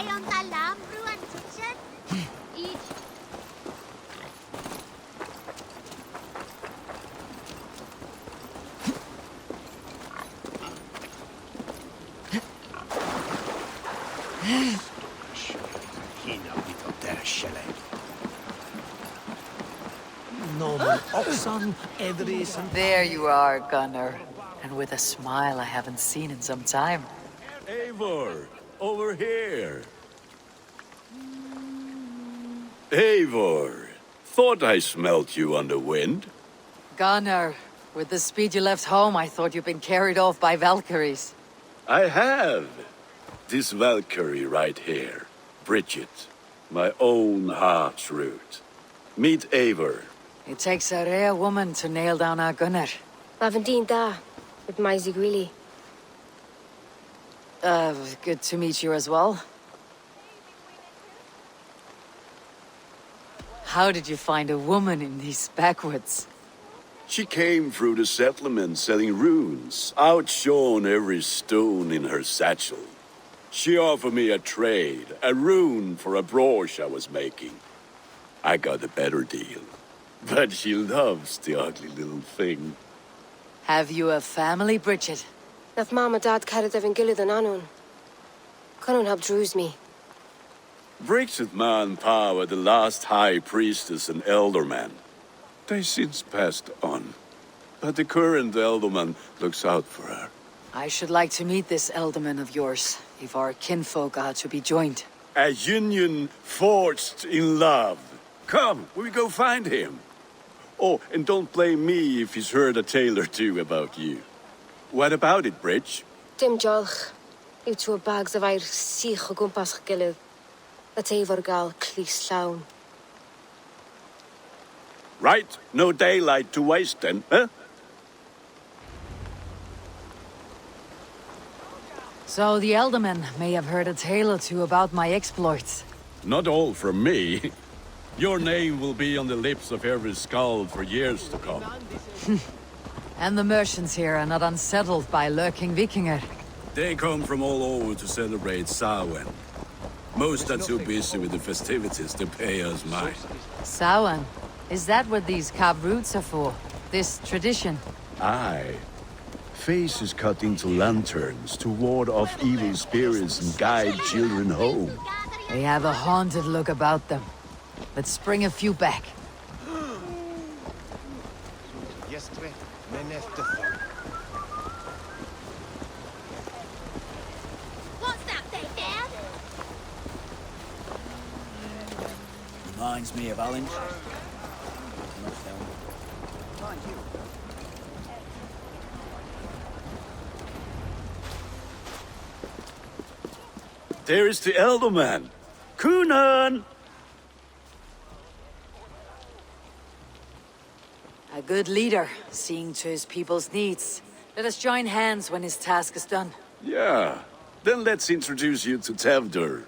on the lamb ruin kitchen? Eat. There you are, Gunnar. And with a smile I haven't seen in some time. Eivor, over here. Eivor, thought I smelt you on the wind. Gunnar, with the speed you left home, I thought you'd been carried off by Valkyries. I have. This Valkyrie right here, Bridget, my own heart's root. Meet Eivor. It takes a rare woman to nail down our Gunnar. Lavendine da, with my Zigrilli. Good to meet you as well. How did you find a woman in these backwoods? She came through the settlement selling runes, outshone every stone in her satchel. She offered me a trade, a rune for a brooch I was making. I got a better deal. But she loves the ugly little thing. Have you a family, Bridget? Nath Mom and Dad carried Evan Gillid and Anun. Conun helped druise me. Bridget Man Pa were the last high priestess and elderman. They since passed on. But the current elderman looks out for her. I should like to meet this elderman of yours, if our kinfolk are to be joined. A union forged in love. Come, we go find him. Oh, and don't blame me if he's heard a tale or two about you. What about it, Bridge? Dim jolch. You two bags of air sich o gwmpas Gillid. A Eivor gal clis llawn. Right, no daylight to waste then, huh? So the elderman may have heard a tale or two about my exploits. Not all from me. Your name will be on the lips of every skald for years to come. And the merchants here are not unsettled by lurking Vikinger. They come from all over to celebrate Samhain. Most are too busy with the festivities to pay us mind. Samhain? Is that what these carved roots are for? This tradition? Aye. Faces cut into lanterns to ward off evil spirits and guide children home. They have a haunted look about them. Let's bring a few back. What's that thing, Dad? Reminds me of Alan. There is the elderman. Kunan! A good leader, seeing to his people's needs. Let us join hands when his task is done. Yeah. Then let's introduce you to Tevdur.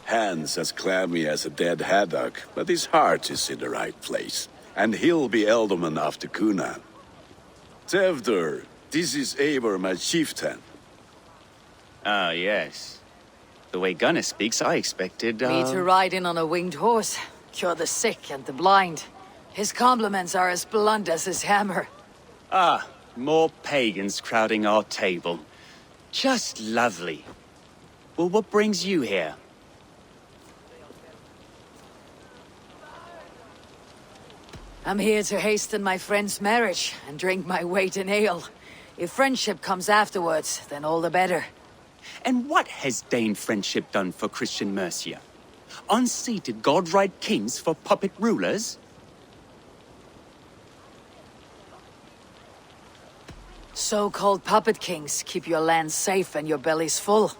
Hands as clammy as a dead haddock, but his heart is in the right place. And he'll be elderman after Kunan. Tevdur, this is Eivor, my chieftain. Ah, yes. The way Gunnar speaks, I expected, Me to ride in on a winged horse, cure the sick and the blind. His compliments are as blunt as his hammer. Ah, more pagans crowding our table. Just lovely. Well, what brings you here? I'm here to hasten my friend's marriage and drink my weight in ale. If friendship comes afterwards, then all the better. And what has Dane friendship done for Christian Mercia? Unseated godright kings for puppet rulers? So-called puppet kings keep your land safe and your bellies full.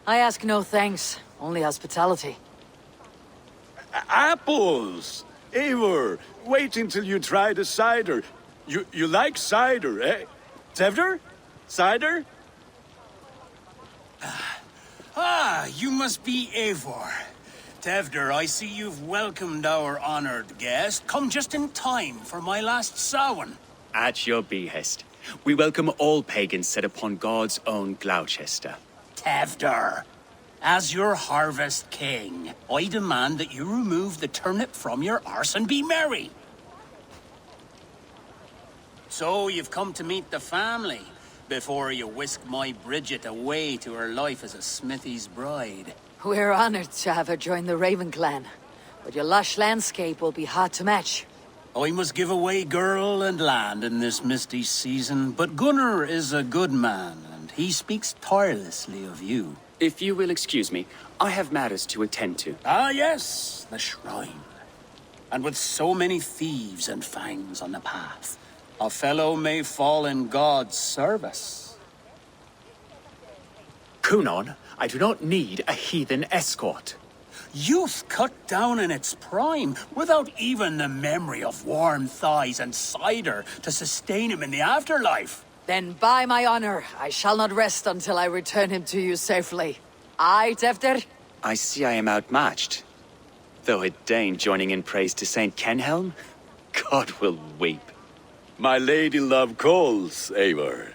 I ask no thanks, only hospitality. Apples! Eivor, wait until you try the cider. You like cider, eh? Tevdur? Cider? Ah, you must be Eivor. Tevdur, I see you've welcomed our honored guest. Come just in time for my last Samhain. At your behest. We welcome all pagans set upon God's own Gloucester. Tevder, as your harvest king, I demand that you remove the turnip from your arse and be merry. So you've come to meet the family, before you whisk my Bridget away to her life as a smithy's bride. We're honored to have her join the Raven clan, but your lush landscape will be hard to match. I must give away girl and land in this misty season, but Gunnar is a good man, and he speaks tirelessly of you. If you will excuse me, I have matters to attend to. Ah, yes, the shrine. And with so many thieves and fangs on the path, a fellow may fall in God's service. Kunon, I do not need a heathen escort. Youth cut down in its prime, without even the memory of warm thighs and cider to sustain him in the afterlife. Then by my honor, I shall not rest until I return him to you safely. Aye, Tefter? I see I am outmatched. Though a Dane joining in praise to Saint Kenhelm, God will weep. My lady love calls, Eivor.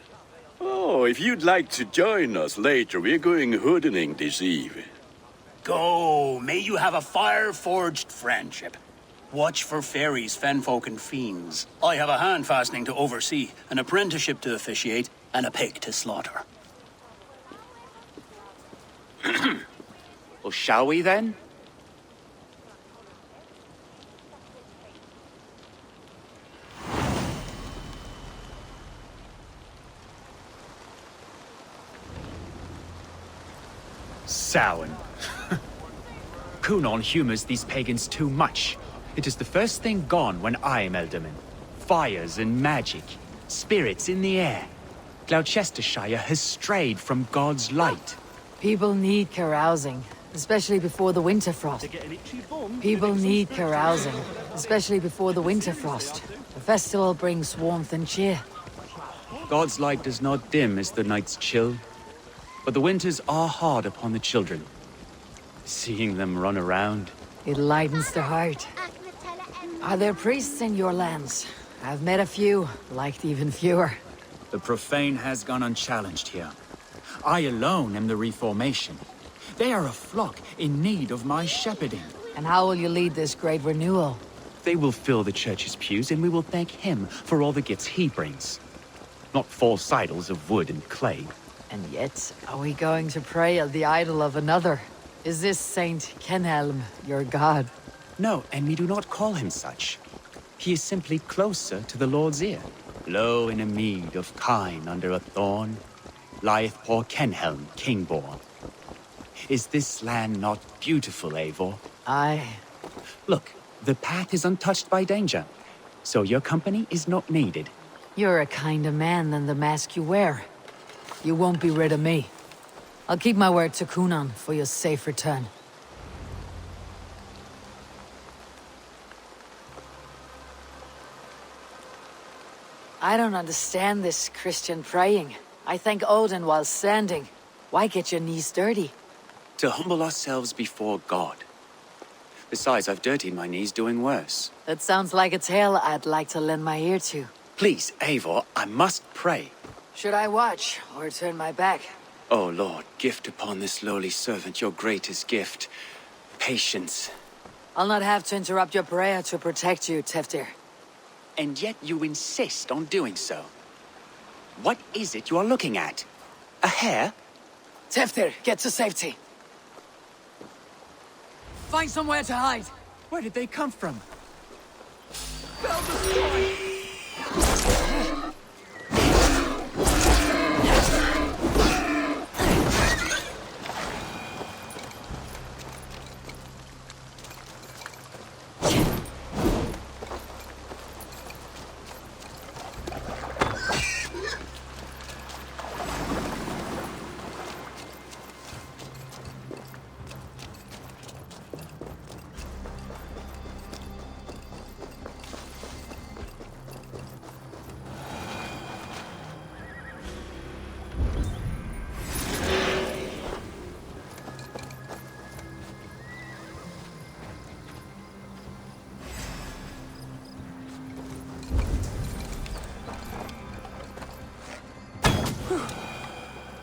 Oh, if you'd like to join us later, we're going hoodening this eve. Go, may you have a fire-forged friendship. Watch for fairies, fenfolk, and fiends. I have a hand fastening to oversee, an apprenticeship to officiate, and a pig to slaughter. Well, shall we then? Samhain. Kunon humors these pagans too much. It is the first thing gone when I am Elderman. Fires and magic, spirits in the air. Gloucestershire has strayed from God's light. People need carousing, especially before the winter frost. People need carousing, especially before the winter frost. The festival brings warmth and cheer. God's light does not dim as the nights chill, but the winters are hard upon the children. Seeing them run around. It lightens the heart. Are there priests in your lands? I've met a few, liked even fewer. The profane has gone unchallenged here. I alone am the reformation. They are a flock in need of my shepherding. And how will you lead this great renewal? They will fill the church's pews, and we will thank him for all the gifts he brings. Not false idols of wood and clay. And yet, are we going to pray at the idol of another? Is this Saint Kenhelm your god? No, and we do not call him such. He is simply closer to the Lord's ear. Low in a mead of kine under a thorn, lieth poor Kenhelm, king-born. Is this land not beautiful, Eivor? Aye. Look, the path is untouched by danger, so your company is not needed. You're a kinder man than the mask you wear. You won't be rid of me. I'll keep my word to Kunon for your safe return. I don't understand this Christian praying. I thank Odin while standing. Why get your knees dirty? To humble ourselves before God. Besides, I've dirtied my knees doing worse. That sounds like a tale I'd like to lend my ear to. Please, Eivor, I must pray. Should I watch or turn my back? Oh Lord, gift upon this lowly servant your greatest gift. Patience. I'll not have to interrupt your prayer to protect you, Teftir. And yet you insist on doing so. What is it you are looking at? A hare? Teftir, get to safety. Find somewhere to hide. Where did they come from?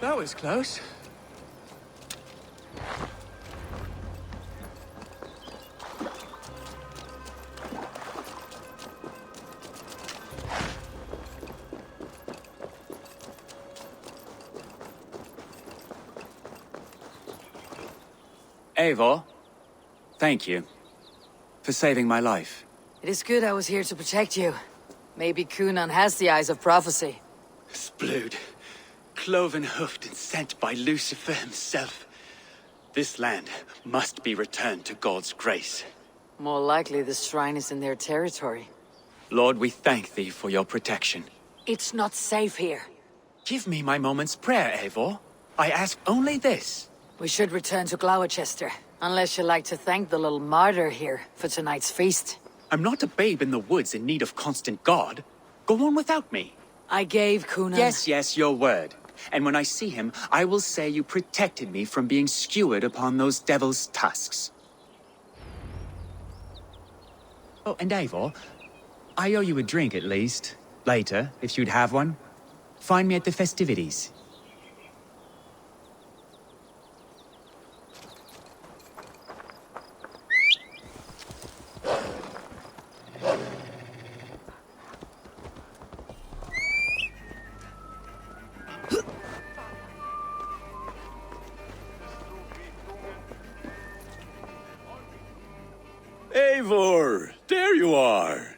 That was close. Eivor, thank you for saving my life. It is good I was here to protect you. Maybe Cunan has the eyes of prophecy. Splood, cloven-hoofed and sent by Lucifer himself. This land must be returned to God's grace. More likely the shrine is in their territory. Lord, we thank thee for your protection. It's not safe here. Give me my moment's prayer, Eivor. I ask only this. We should return to Gloucester, unless you like to thank the little martyr here for tonight's feast. I'm not a babe in the woods in need of constant guard. Go on without me. I gave Cunan... Yes, your word. And when I see him, I will say you protected me from being skewered upon those devil's tusks. Oh, and Eivor, I owe you a drink at least. Later, if you'd have one. Find me at the festivities. Eivor, there you are.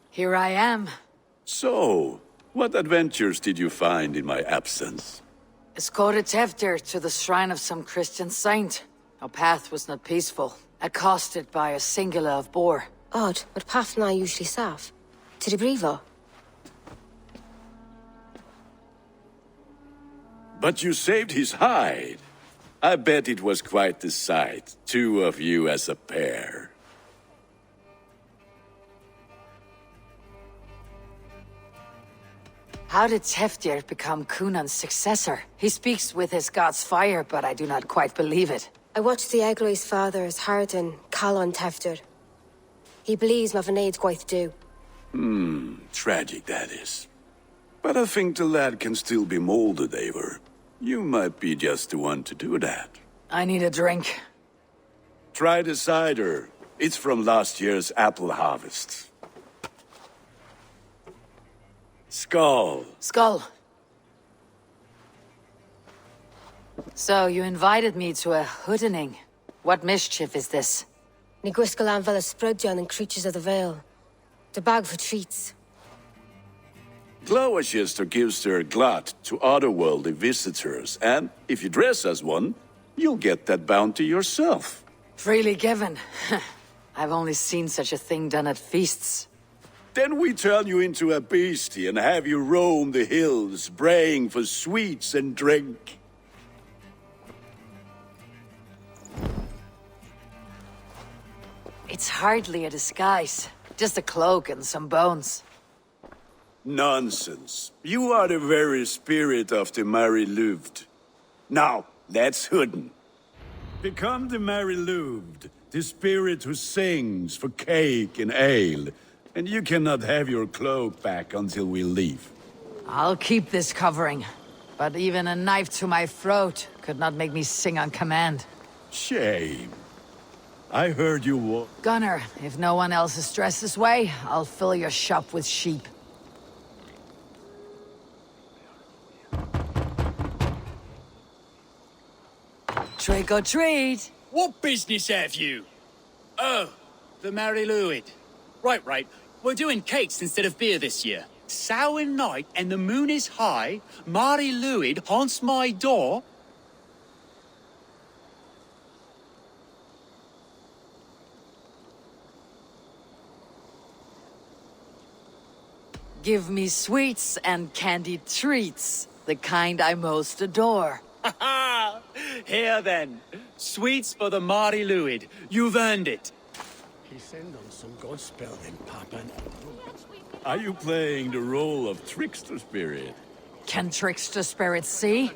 Here I am. So, what adventures did you find in my absence? Escorted Tefter to the shrine of some Christian saint. Our path was not peaceful, accosted by a singular of boar. Odd, but path na usually safe. To the brifo. But you saved his hide. I bet it was quite the sight, two of you as a pair. How did Teftir become Cunan's successor? He speaks with his god's fire, but I do not quite believe it. I watched the Egloi's father's Harden call on Tefter. He believes Mavanaid's quite do. Tragic that is. But I think the lad can still be molded, Eivor. You might be just the one to do that. I need a drink. Try the cider. It's from last year's apple harvest. Skull. Skull. So, you invited me to a hoodening. What mischief is this? Niguiskalan Vela Sprudjan and Creatures of the Vale. The bag for treats. Gloucester gives their glut to otherworldly visitors, and if you dress as one, you'll get that bounty yourself. Freely given. I've only seen such a thing done at feasts. Then we turn you into a beastie and have you roam the hills, braying for sweets and drink. It's hardly a disguise. Just a cloak and some bones. Nonsense. You are the very spirit of the Mary Louved. Now, let's hooden. Become the Mary Louved, the spirit who sings for cake and ale. And you cannot have your cloak back until we leave. I'll keep this covering. But even a knife to my throat could not make me sing on command. Shame. I heard you Gunnar, if no one else is dressed this way, I'll fill your shop with sheep. Trick or treat! What business have you? Oh, the Mary Louid. Right. We're doing cakes instead of beer this year. Sour night and the moon is high. Mary Louid haunts my door. Give me sweets and candied treats, the kind I most adore. Ha ha! Here then. Sweets for the Mary Louid. You've earned it. Send on some godspell then, Papa. Are you playing the role of trickster spirit? Can trickster spirits see?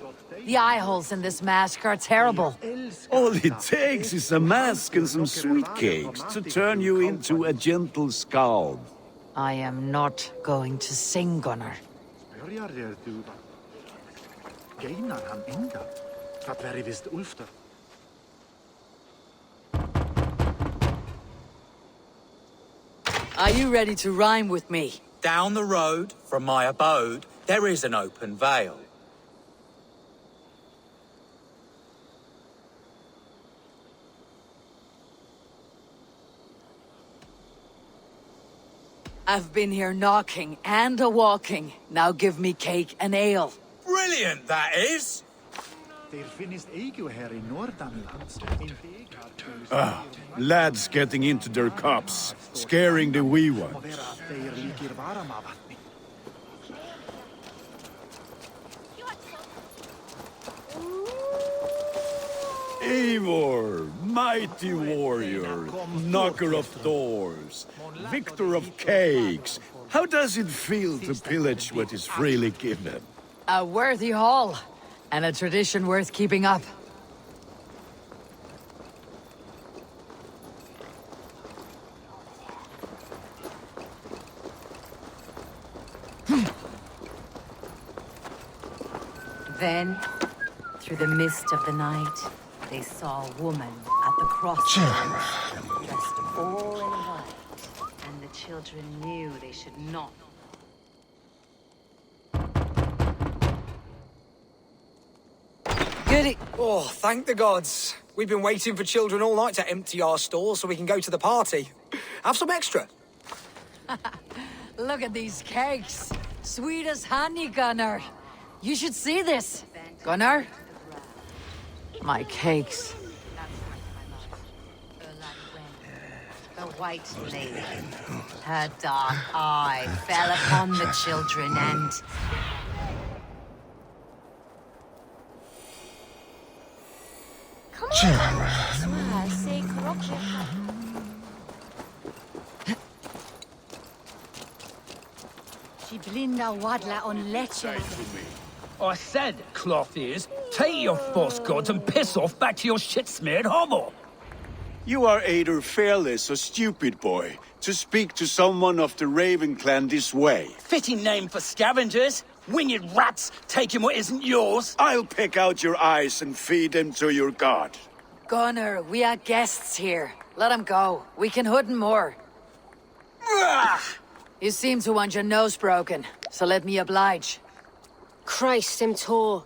The eye holes in this mask are terrible. All it takes is a mask and some sweet cakes to turn you into a gentle skald. I am not going to sing, Gunnar. geinar han enda. Vad veri visst Ulfter. Are you ready to rhyme with me? Down the road from my abode, there is an open vale. I've been here knocking and a-walking. Now give me cake and ale. Brilliant, that is! Der finnest Eivor här I Nordamerland. Lads getting into their cups, scaring the wee ones. Þeir líkir varamavatni. Eivor, mighty warrior, knocker of doors, victor of cakes. How does it feel to pillage what is freely given? A worthy haul, and a tradition worth keeping up. Then, through the mist of the night, they saw a woman at the crossroads, dressed all in white, and the children knew they should not. Goody. Oh, thank the gods. We've been waiting for children all night to empty our stores so we can go to the party. Have some extra. Look at these cakes. Sweet as honey, Gunnar. You should see this. Gunnar? My cakes. The White Lady. Her dark eye fell upon the children and... Come on. Say corruption. She blinda wadla on leche. I said, cloth ears, take your false gods and piss off back to your shit-smeared hovel. You are either fearless or stupid, boy, to speak to someone of the Raven clan this way. Fitting name for scavengers. Winged rats taking what isn't yours. I'll pick out your eyes and feed them to your god. Gunnar, we are guests here. Let him go. We can hood him more. You seem to want your nose broken, so let me oblige. Christ, him tall.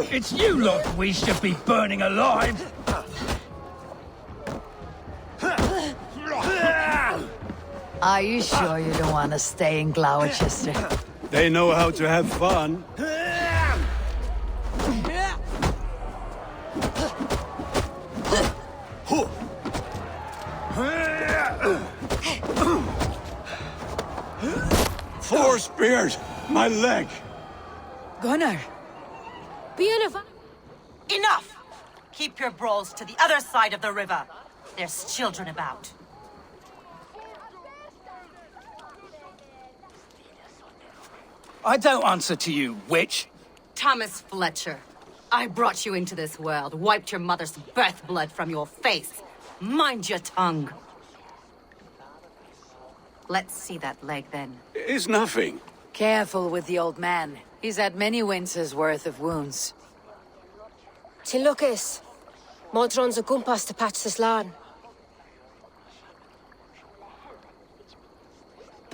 It's you lot we should be burning alive. Are you sure you don't want to stay in Gloucester? They know how to have fun. Four spears! My leg! Gunnar! Beautiful. Enough! Keep your brawls to the other side of the river. There's children about. I don't answer to you, witch. Thomas Fletcher, I brought you into this world, wiped your mother's birth blood from your face. Mind your tongue. Let's see that leg, then. It's nothing. Careful with the old man. He's had many winters' worth of wounds. Till Lucas. Modron's a gumpas to patch this land.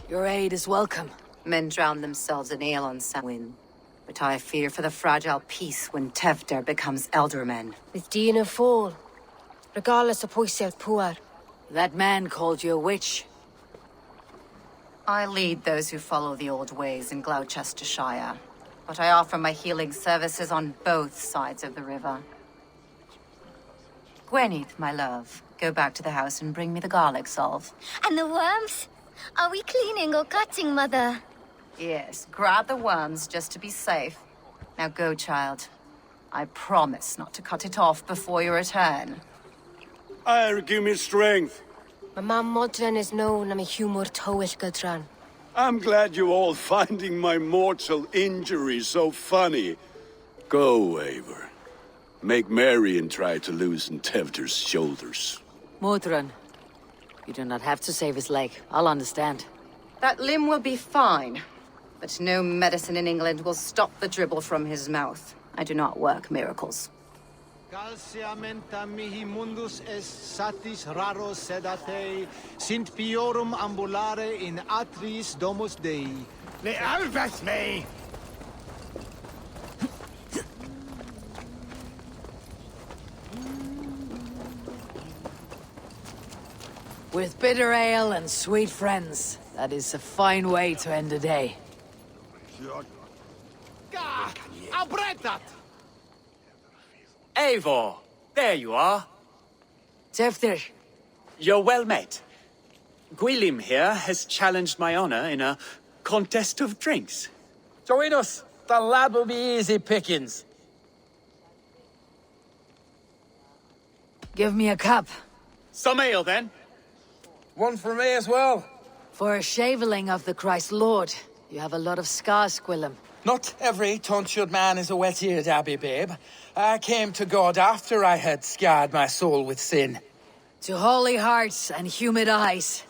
Your aid is welcome. Men drown themselves in ale on Samhain. But I fear for the fragile peace when Tevder becomes eldermen. With Dean and fall. Regardless of Poisiat Puar. That man called you a witch. I lead those who follow the old ways in Gloucestershire. But I offer my healing services on both sides of the river. Gweneth, my love, go back to the house and bring me the garlic salve. And the worms? Are we cleaning or cutting, Mother? Yes, grab the worms just to be safe. Now go, child. I promise not to cut it off before you return. Give me strength. My mom Modron is known I'm a humor towish Gudran. I'm glad you all finding my mortal injury so funny. Go, Eivor. Make merry and try to loosen Tevder's shoulders. Modron, you do not have to save his leg. I'll understand. That limb will be fine. But no medicine in England will stop the dribble from his mouth. I do not work miracles. Calciamenta mihi mundus est satis raro sedate, sint piorum ambulare in atris domus Dei. Le alves me! With bitter ale and sweet friends, that is a fine way to end a day. Eivor, there you are. Tefter. You're well met. Gwilym here has challenged my honor in a contest of drinks. Join us. The lad will be easy pickings. Give me a cup. Some ale, then. One for me as well. For a shaveling of the Christ Lord, you have a lot of scars, Gwilym. Not every tonsured man is a wet-eared abbey, babe. I came to God after I had scarred my soul with sin. To holy hearts and humid eyes.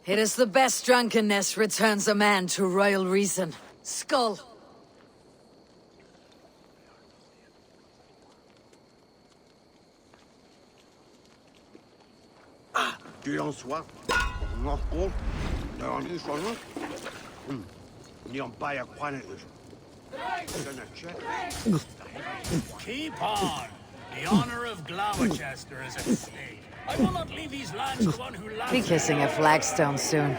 It is the best drunkenness returns a man to royal reason. Skull. Tu en sois. Non, oh. Non, ni son nom. Ni on buy a quantity. Keep on. The honor of Gloucester is at stake. I will not leave these lands to one who laughs. Be kissing a flagstone soon.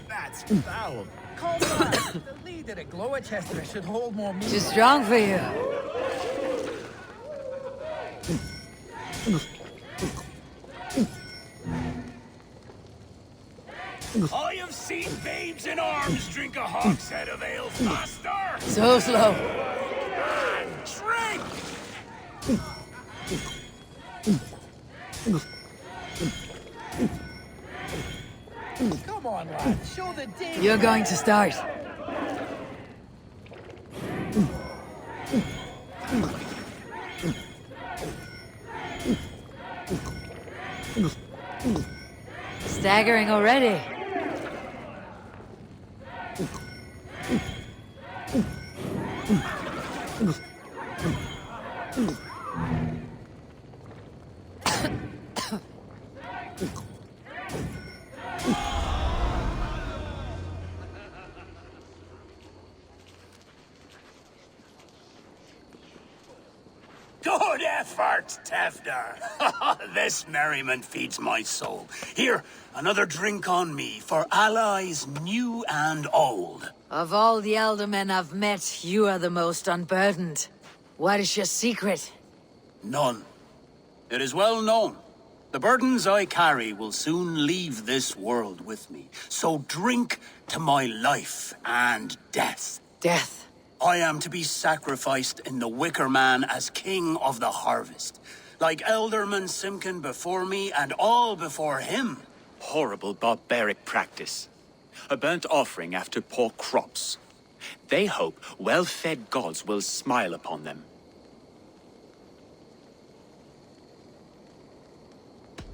That's foul. Come on. The leader at Gloucester should hold more meat. Too strong for you. I have seen babes in arms drink a hogshead of ale faster. So slow. And drink! Come on, lad. Show the day. You're going to start. Staggering already. Good effort, Tefder. This merriment feeds my soul. Here, another drink on me for allies new and old. Of all the elder men I've met, you are the most unburdened. What is your secret? None. It is well known. The burdens I carry will soon leave this world with me. So drink to my life and death. Death. I am to be sacrificed in the Wicker Man as king of the harvest. Like Elderman Simkin before me and all before him. Horrible barbaric practice. A burnt offering after poor crops. They hope well-fed gods will smile upon them.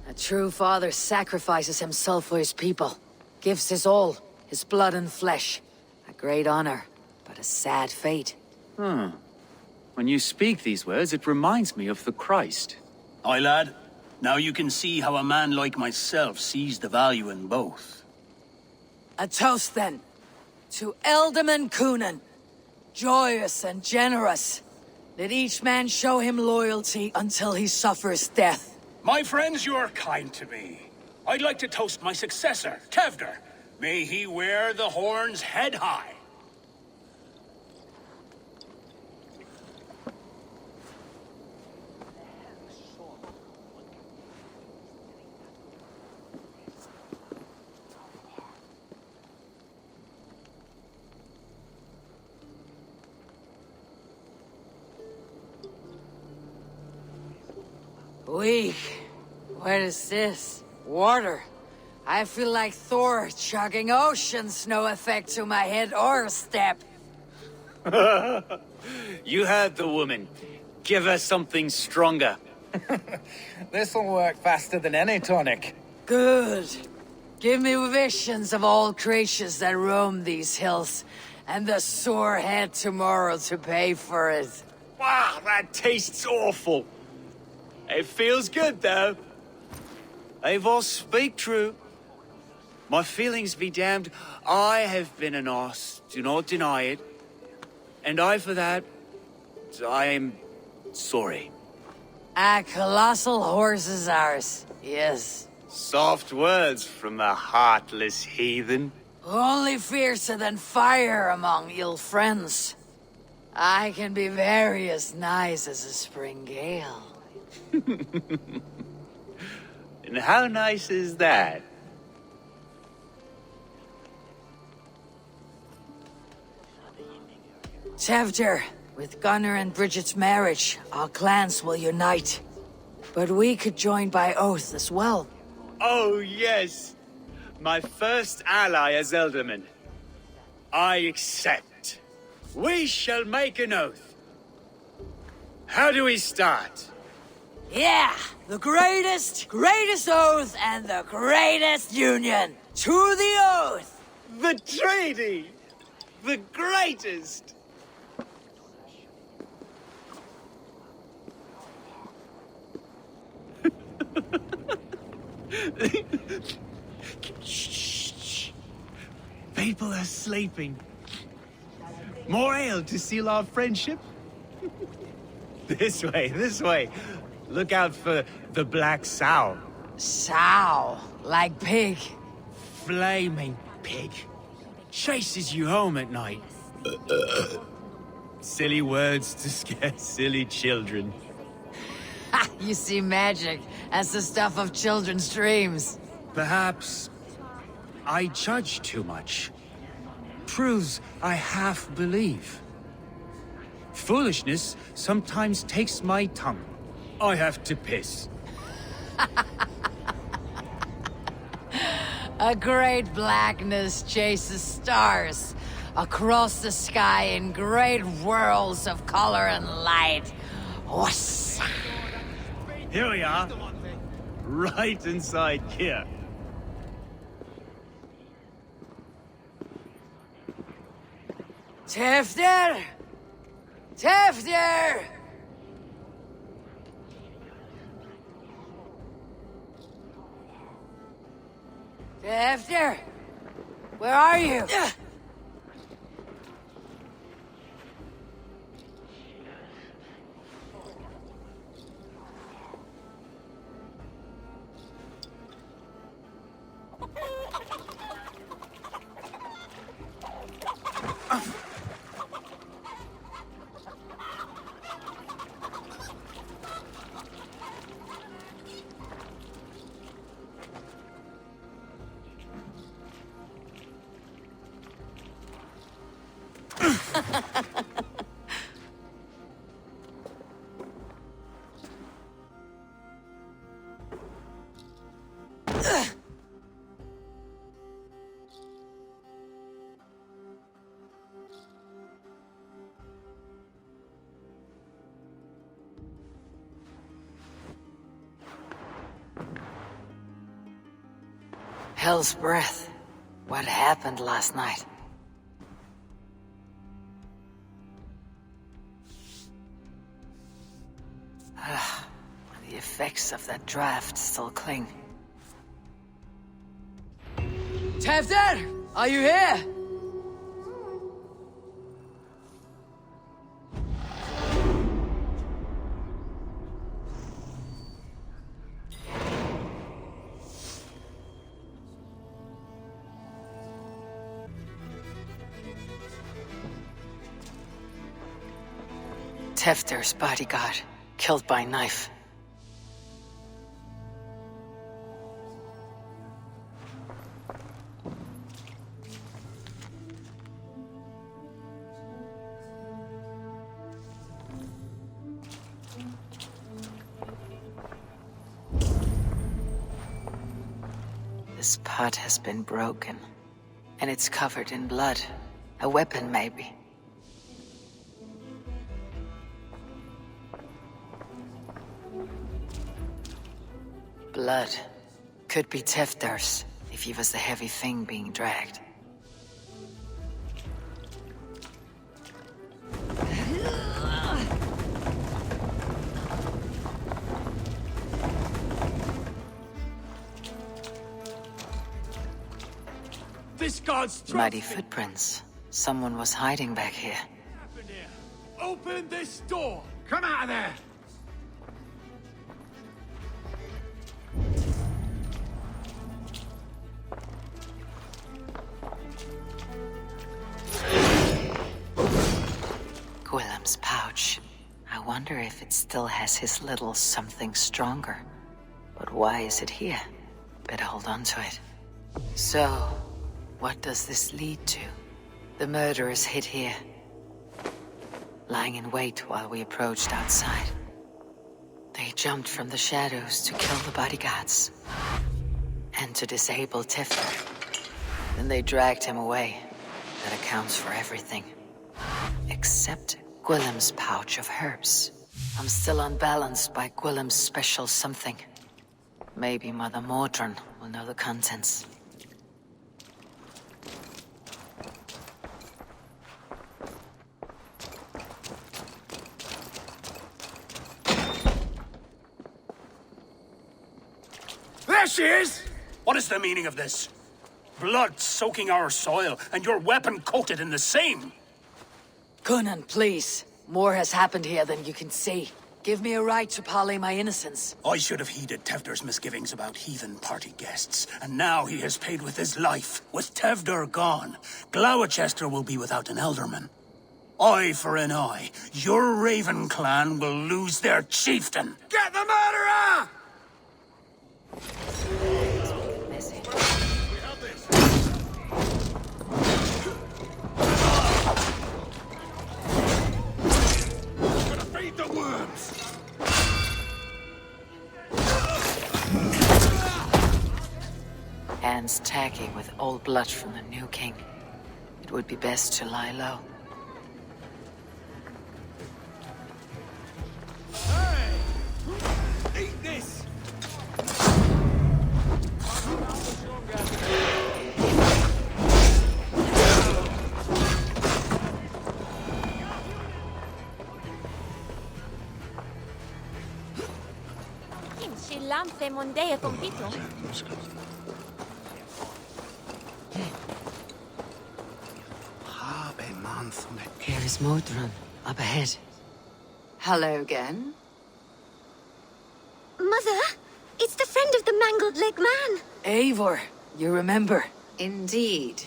A true father sacrifices himself for his people. Gives his all, his blood and flesh. A great honor, but a sad fate. When you speak these words, it reminds me of the Christ. Aye, lad. Now you can see how a man like myself sees the value in both. A toast, then. To Elderman Coonan. Joyous and generous. Let each man show him loyalty until he suffers death. My friends, you are kind to me. I'd like to toast my successor, Tevder. May he wear the horns head high. Weak. What is this? Water. I feel like Thor chugging ocean snow effect to my head or step. You heard the woman. Give her something stronger. This'll work faster than any tonic. Good. Give me visions of all creatures that roam these hills, and the sore head tomorrow to pay for it. Wow, that tastes awful. It feels good, though. Eivor, speak true. My feelings be damned. I have been a Norse, do not deny it. And for that, I am sorry. A colossal horse is ours, yes. Soft words from the heartless heathen. Only fiercer than fire among ill friends. I can be very as nice as a spring gale. And how nice is that? Tevder, with Gunnar and Bridget's marriage, our clans will unite. But we could join by oath as well. Oh, yes. My first ally as Elderman. I accept. We shall make an oath. How do we start? Yeah, the greatest oath and the greatest union. To the oath! The treaty! The greatest! Shh. People are sleeping. More ale to seal our friendship? This way. Look out for the black sow. Sow, like pig. Flaming pig. Chases you home at night. Silly words to scare silly children. You see magic as the stuff of children's dreams. Perhaps I judge too much. Proves I half believe. Foolishness sometimes takes my tongue. I have to piss. A great blackness chases stars across the sky in great whirls of color and light. Whoosh. Here we are. Right inside here. Tevder! Tevder! Tevder! Where are you? Hell's breath. What happened last night? The effects of that draft still cling. Tevder! Are you here? Tefder's bodyguard, killed by knife. This pot has been broken, and it's covered in blood. A weapon, maybe. Blood. Could be Tefder's, if he was the heavy thing being dragged. This god's Mighty footprints. Someone was hiding back here. Open this door! Come out of there! Gwillem's pouch. I wonder if it still has his little something stronger. But why is it here? Better hold on to it. So, what does this lead to? The murderers hid here, lying in wait while we approached outside. They jumped from the shadows to kill the bodyguards and to disable Tifter. Then they dragged him away. That accounts for everything. Except Gwillem's pouch of herbs. I'm still unbalanced by Gwillem's special something. Maybe Mother Mordran will know the contents. There she is! What is the meaning of this? Blood soaking our soil, and your weapon coated in the same! Conan, please. More has happened here than you can see. Give me a right to parley my innocence. I should have heeded Tevder's misgivings about heathen party guests, and now he has paid with his life. With Tevder gone, Gloucester will be without an elderman. Eye for an eye. Your Raven clan will lose their chieftain. Get the murderer! Feed the worms! Hands tacky with old blood from the new king. It would be best to lie low. Hey! Eat this! Here is Mordran, up ahead. Hello again. Mother, it's the friend of the mangled leg man. Eivor, you remember? Indeed.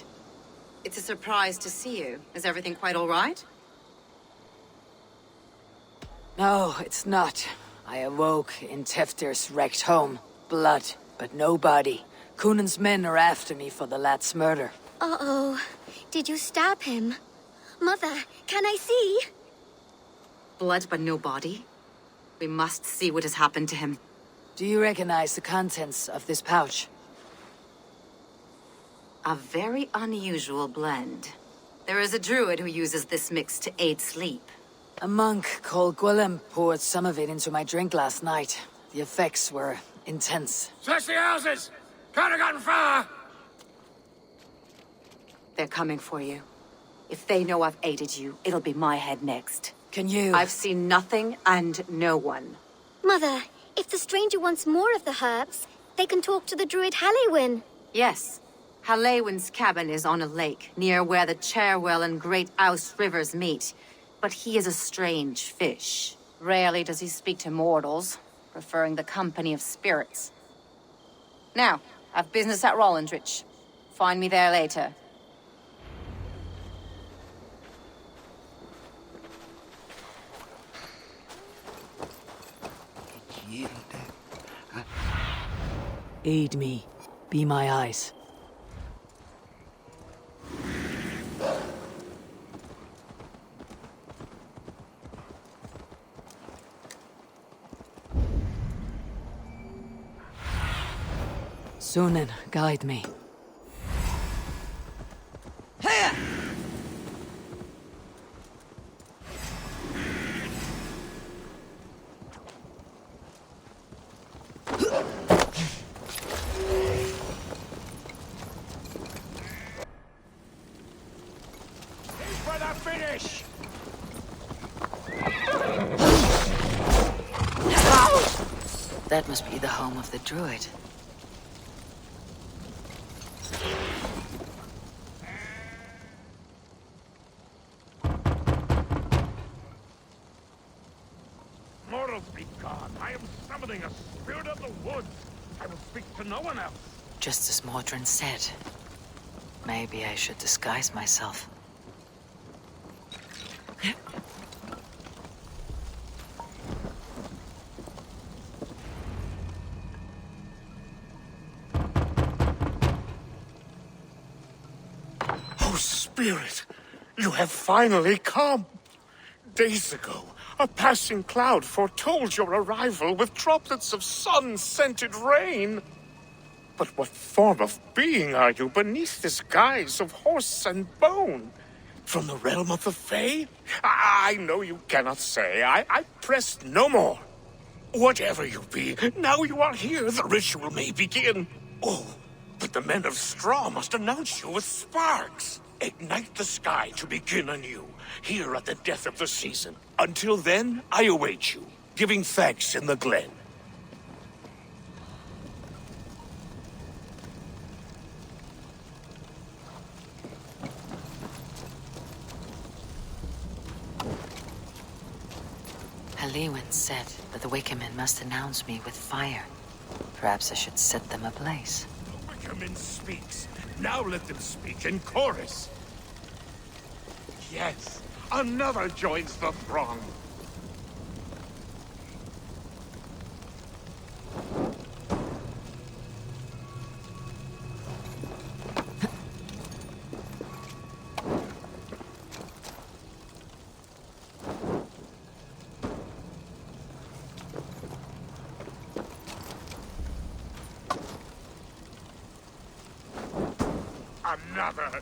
It's a surprise to see you. Is everything quite all right? No, it's not. I awoke in Teftir's wrecked home. Blood, but no body. Conan's men are after me for the lad's murder. Uh-oh. Did you stab him? Mother, can I see? Blood but no body? We must see what has happened to him. Do you recognize the contents of this pouch? A very unusual blend. There is a druid who uses this mix to aid sleep. A monk called Gwillem poured some of it into my drink last night. The effects were intense. Search the houses! Can't have gotten far! They're coming for you. If they know I've aided you, it'll be my head next. Can you? I've seen nothing and no one. Mother, if the stranger wants more of the herbs, they can talk to the druid Halewyn. Yes. Halewyn's cabin is on a lake, near where the Cherwell and Great Ouse rivers meet. But he is a strange fish. Rarely does he speak to mortals, preferring the company of spirits. Now, I've business at Rollindrich. Find me there later. Aid me. Be my eyes. Sunan, guide me. For the finish! That must be the home of the druid. Mortals be gone. I am summoning a spirit of the woods. I will speak to no one else. Just as Mordrin said. Maybe I should disguise myself. Oh, Spirit, you have finally come. Days ago, a passing cloud foretold your arrival with droplets of sun-scented rain. But what form of being are you beneath this guise of horse and bone? From the realm of the Fae? I know you cannot say. I press no more. Whatever you be, now you are here, the ritual may begin. Oh, but the men of straw must announce you with sparks. Ignite the sky to begin anew, here at the death of the season. Until then, I await you, giving thanks in the glen. Halewin said that the Wickermen must announce me with fire. Perhaps I should set them ablaze. The Wickerman speaks. Now let them speak in chorus. Yes, another joins the throng. Another.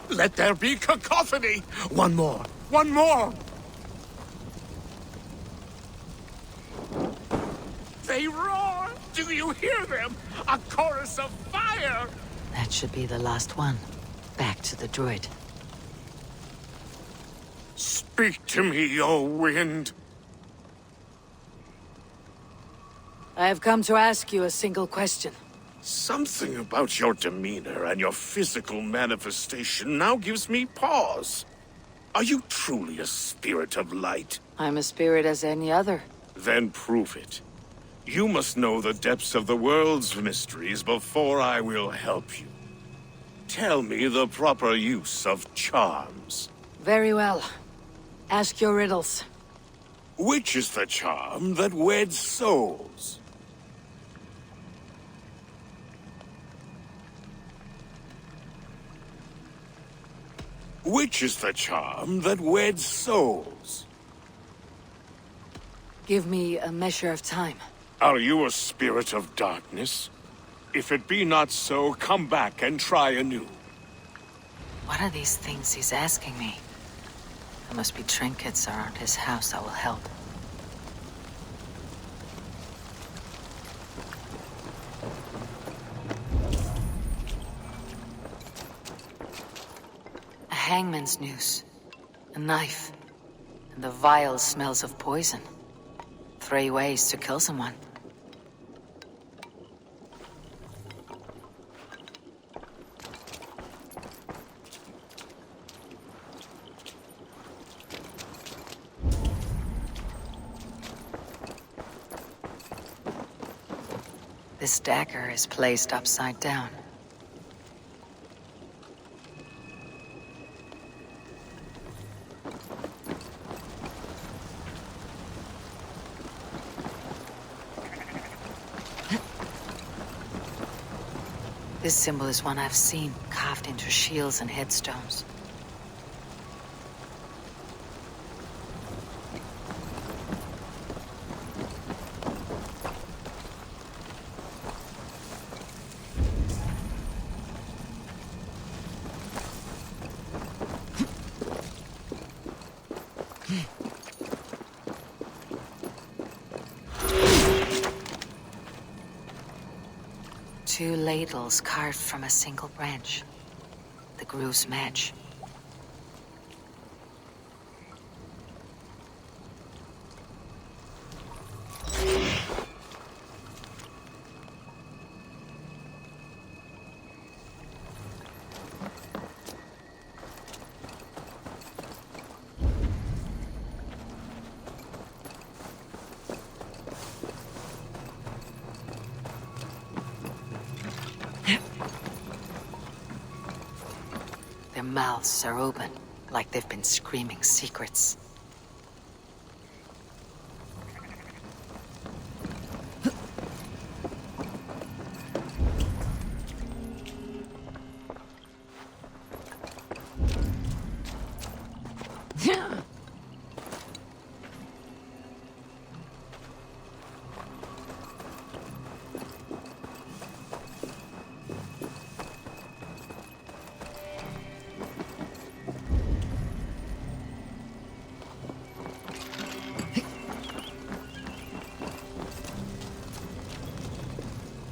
Let there be cacophony! One more! One more! They roar! Do you hear them? A chorus of fire! That should be the last one. Back to the druid. Speak to me, O wind! I have come to ask you a single question. Something about your demeanor and your physical manifestation now gives me pause. Are you truly a spirit of light? I'm a spirit as any other. Then prove it. You must know the depths of the world's mysteries before I will help you. Tell me the proper use of charms. Very well. Ask your riddles. Which is the charm that weds souls? Which is the charm that weds souls? Give me a measure of time. Are you a spirit of darkness? If it be not so, come back and try anew. What are these things he's asking me? There must be trinkets around his house that will help. A hangman's noose, a knife, and the vile smells of poison. 3 ways to kill someone. This dagger is placed upside down. This symbol is one I've seen, carved into shields and headstones. Two ladles carved from a single branch. The grooves match. Their mouths are open, like they've been screaming secrets.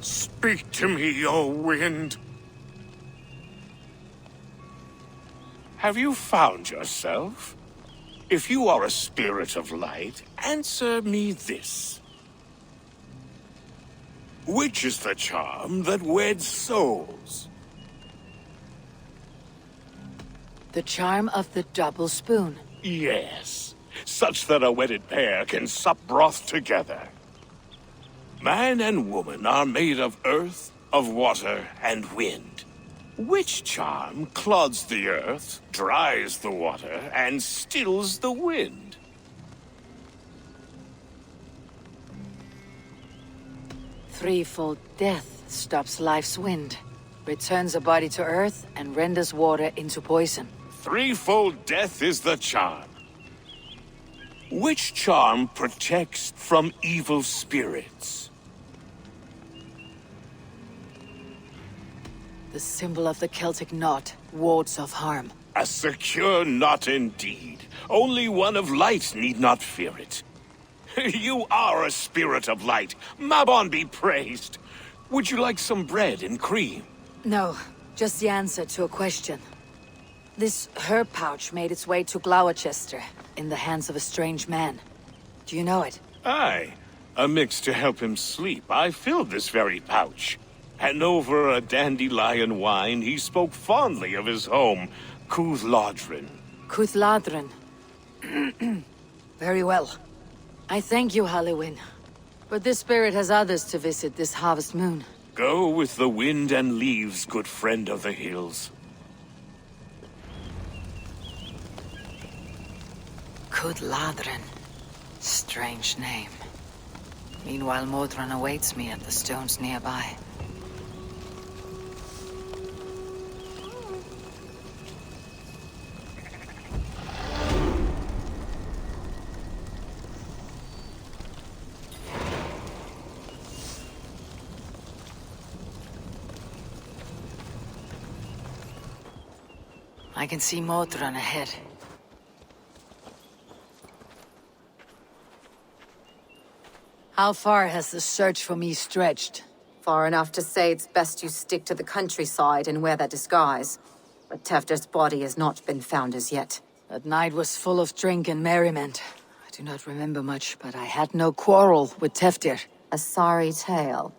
Speak to me, O wind. Have you found yourself? If you are a spirit of light, answer me this. Which is the charm that weds souls? The charm of the double spoon. Yes, such that a wedded pair can sup broth together. Man and woman are made of earth, of water, and wind. Which charm clods the earth, dries the water, and stills the wind? Threefold death stops life's wind, returns a body to earth, and renders water into poison. Threefold death is the charm. Which charm protects from evil spirits? The symbol of the Celtic knot wards off harm. A secure knot indeed. Only one of light need not fear it. You are a spirit of light. Mabon be praised. Would you like some bread and cream? No, just the answer to a question. This herb pouch made its way to Gloucester in the hands of a strange man. Do you know it? Aye. A mix to help him sleep. I filled this very pouch. And over a dandelion wine, he spoke fondly of his home, Cuthladrin. Cuthladrin. Very well. I thank you, Halliwyn. But this spirit has others to visit this harvest moon. Go with the wind and leaves, good friend of the hills. Cuthladrin. Strange name. Meanwhile, Modron awaits me at the stones nearby. I can see Modron ahead. How far has the search for me stretched? Far enough to say it's best you stick to the countryside and wear that disguise. But Tefder's body has not been found as yet. That night was full of drink and merriment. I do not remember much, but I had no quarrel with Tefder. A sorry tale.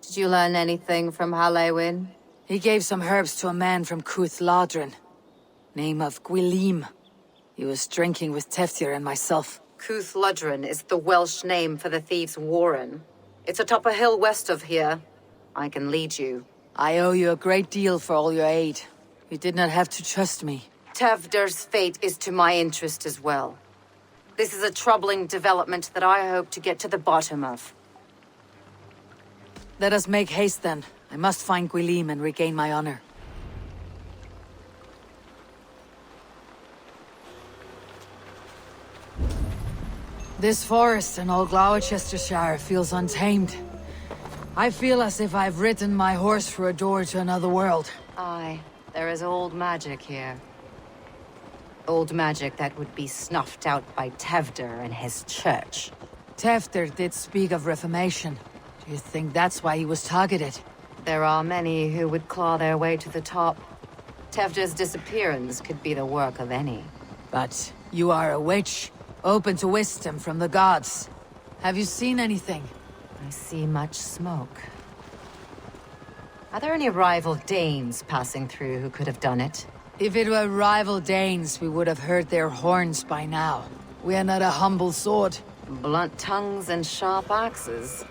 Did you learn anything from Halliwyn? He gave some herbs to a man from Cuthladrin. Name of Gwylim. He was drinking with Tefder and myself. Cuthladrin is the Welsh name for the thieves' warren. It's atop a hill west of here. I can lead you. I owe you a great deal for all your aid. You did not have to trust me. Tefder's fate is to my interest as well. This is a troubling development that I hope to get to the bottom of. Let us make haste then. I must find Gwilym and regain my honor. This forest in Old Gloucestershire feels untamed. I feel as if I've ridden my horse through a door to another world. Aye, there is old magic here. Old magic that would be snuffed out by Tewdwr and his church. Tewdwr did speak of reformation. Do you think that's why he was targeted? There are many who would claw their way to the top. Tewdwr's disappearance could be the work of any. But you are a witch, open to wisdom from the gods. Have you seen anything? I see much smoke. Are there any rival Danes passing through who could have done it? If it were rival Danes, we would have heard their horns by now. We are not a humble sword. Blunt tongues and sharp axes.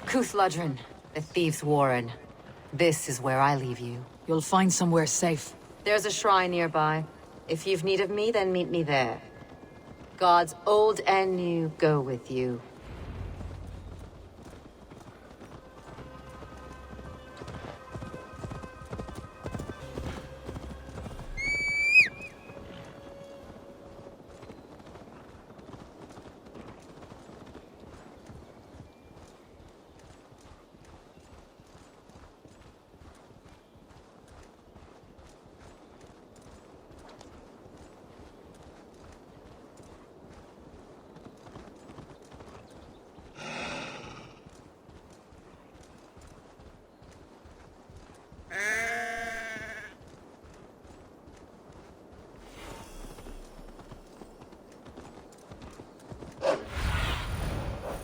Cúthladrún, the Thieves' Warren. This is where I leave you. You'll find somewhere safe. There's a shrine nearby. If you've need of me, then meet me there. Gods old and new go with you.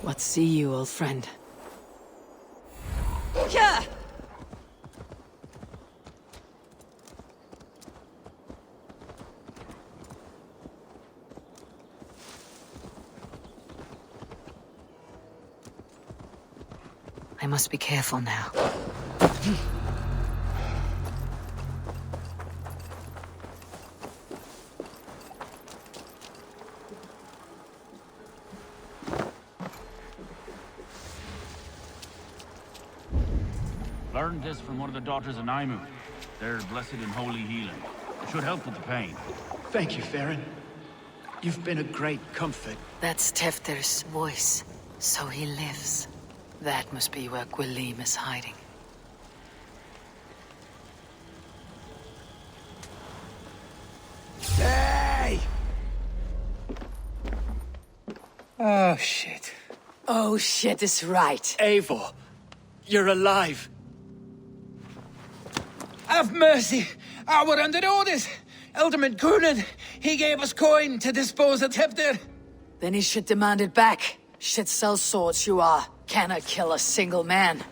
What see you, old friend? Yeah! I must be careful now. Learned this from one of the daughters of Naimu. They're blessed in holy healing. It should help with the pain. Thank you, Farron. You've been a great comfort. That's Tewdwr's voice. So he lives. That must be where Gwilym is hiding. Hey! Oh, shit. Oh, shit is right. Eivor, you're alive. Have mercy! I were under orders. Elderman Coonan, he gave us coin to dispose of Tewdwr. Then he should demand it back. Shit sells swords you are. Cannot kill a single man.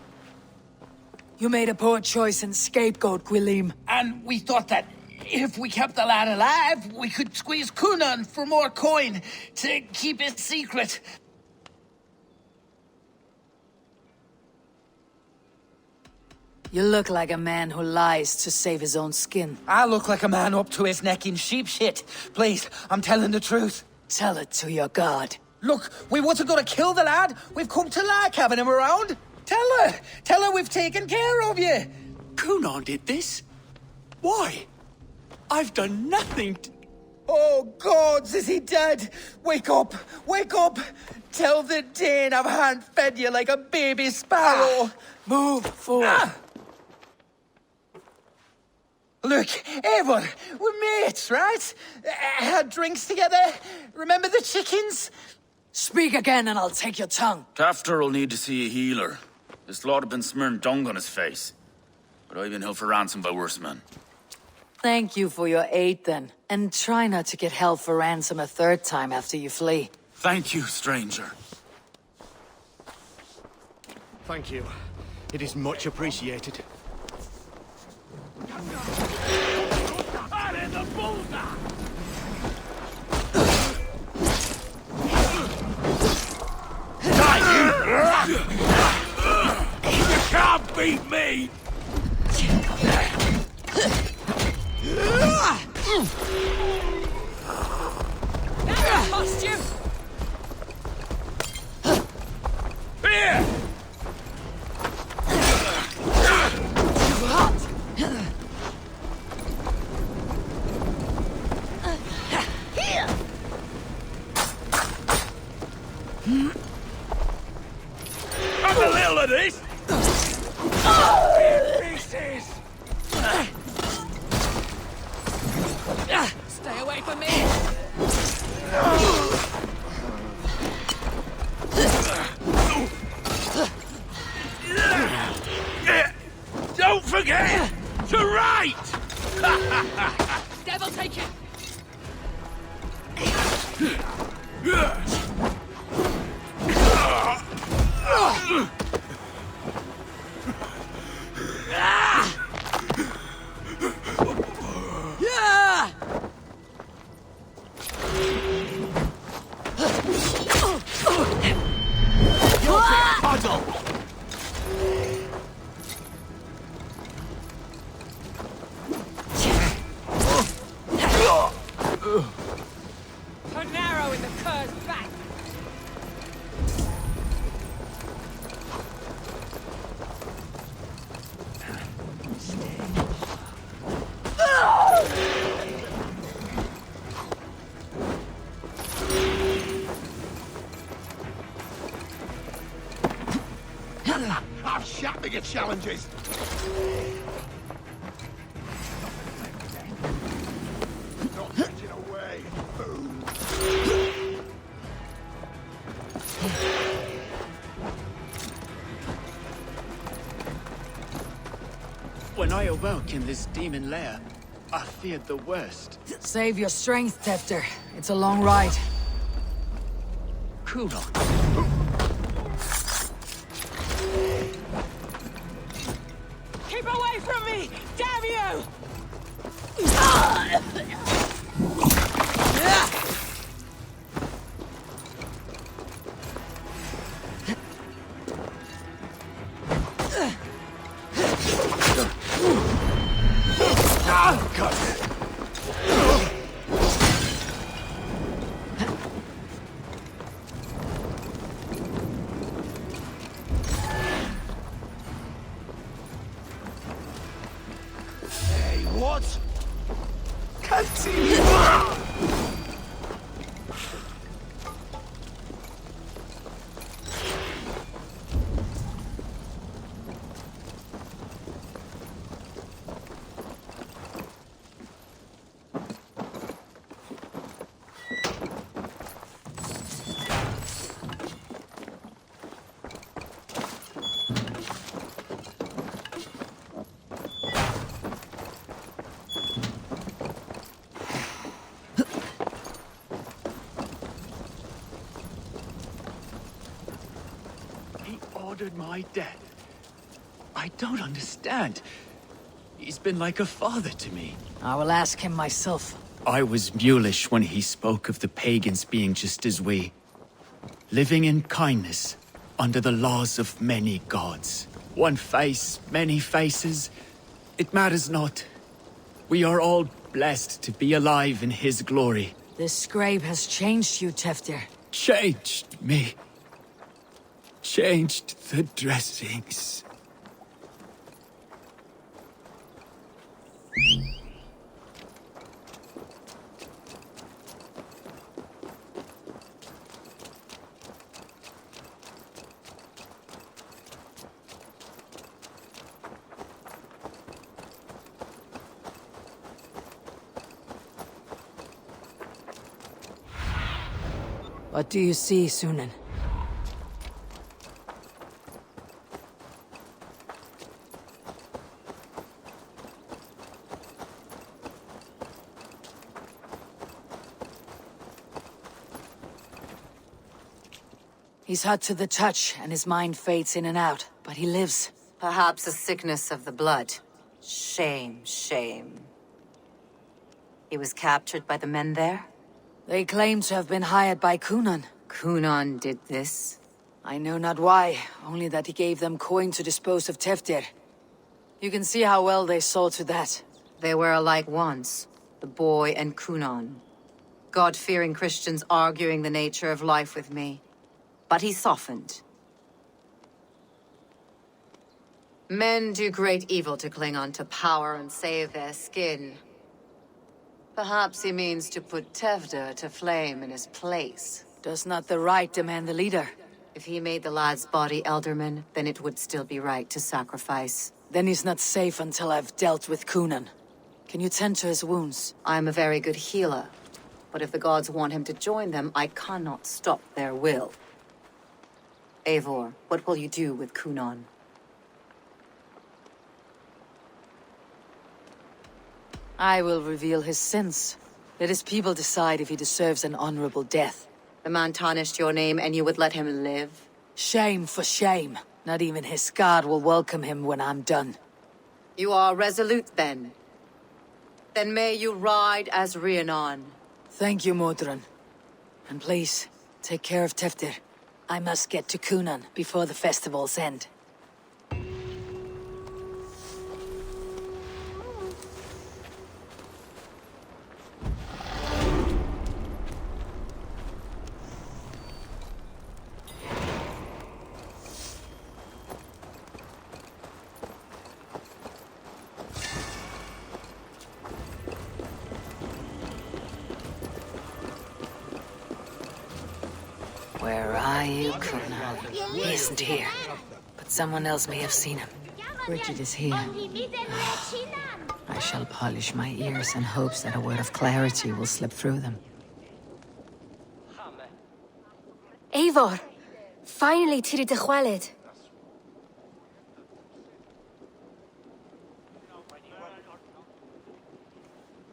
You made a poor choice in scapegoat, Gwilym. And we thought that if we kept the lad alive, we could squeeze Coonan for more coin to keep it secret. You look like a man who lies to save his own skin. I look like a man up to his neck in sheep shit. Please, I'm telling the truth. Tell it to your god. Look, we wasn't gonna kill the lad. We've come to like having him around. Tell her we've taken care of you. Coonan did this? Why? I've done nothing to... Oh, gods, is he dead? Wake up! Wake up! Tell the Dane I've hand-fed you like a baby sparrow. Move forward. Look, Eivor, we're mates, right? Had drinks together. Remember the chickens? Speak again and I'll take your tongue. Tewdwr will need to see a healer. This lord have been smearing dung on his face. But I've been held for ransom by worse men. Thank you for your aid then. And try not to get held for ransom a third time after you flee. Thank you, stranger. Thank you. It is much appreciated. of this! Pieces! Stay away from me! Don't forget to write! Devil take it! An arrow in the cur's back! I'm shouting at challenges. Not getting away. Boom. When I awoke in this demon lair, I feared the worst. Save your strength, Tefter. It's a long ride. Cool on. Keep away from me! Damn you! What? Continue! Ordered my death. I don't understand. He's been like a father to me. I will ask him myself. I was mulish when he spoke of the pagans being just as we. Living in kindness, under the laws of many gods. One face, many faces. It matters not. We are all blessed to be alive in his glory. This scribe has changed you, Tefter. Changed me. Changed the dressings. What do you see, Sunan? He's hot to the touch, and his mind fades in and out, but he lives. Perhaps a sickness of the blood. Shame, shame. He was captured by the men there? They claim to have been hired by Kunan. Kunan did this? I know not why, only that he gave them coin to dispose of Teftir. You can see how well they saw to that. They were alike once, the boy and Kunan. God-fearing Christians arguing the nature of life with me. But he softened. Men do great evil to cling on to power and save their skin. Perhaps he means to put Tevder to flame in his place. Does not the right demand the leader? If he made the lad's body Elderman, then it would still be right to sacrifice. Then he's not safe until I've dealt with Coonan. Can you tend to his wounds? I'm a very good healer. But if the gods want him to join them, I cannot stop their will. Eivor, what will you do with Coonan? I will reveal his sins. Let his people decide if he deserves an honorable death. The man tarnished your name and you would let him live? Shame for shame. Not even his god will welcome him when I'm done. You are resolute, then. Then may you ride as Rhiannon. Thank you, Modron. And please, take care of Teftir. I must get to Coonan before the festival's end. Where are you, Kuna? He isn't here, but someone else may have seen him. Bridget is here. I shall polish my ears in hopes that a word of clarity will slip through them. Eivor! Finally, Tiri de Chwaled.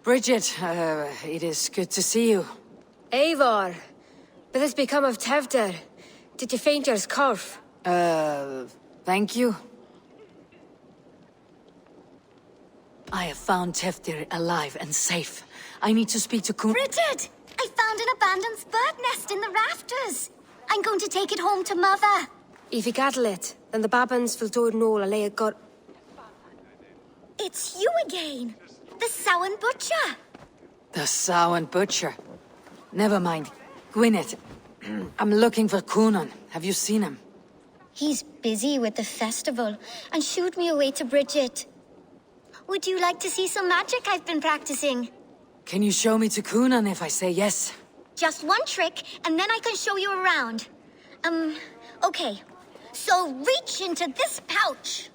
Bridget, it is good to see you. Eivor! What has become of Tevder? Did you faint your scarf? Thank you. I have found Teftir alive and safe. I need to speak to Kun— Bridget! I found an abandoned bird nest in the rafters. I'm going to take it home to Mother. If you gather it, then the Babans will do it all a got. It's you again. The Sowan Butcher. The Sowan Butcher. Never mind. Gwyneth, I'm looking for Coonan. Have you seen him? He's busy with the festival and shooed me away to Bridget. Would you like to see some magic I've been practicing? Can you show me to Coonan if I say yes? Just one trick, and then I can show you around. Okay. So reach into this pouch.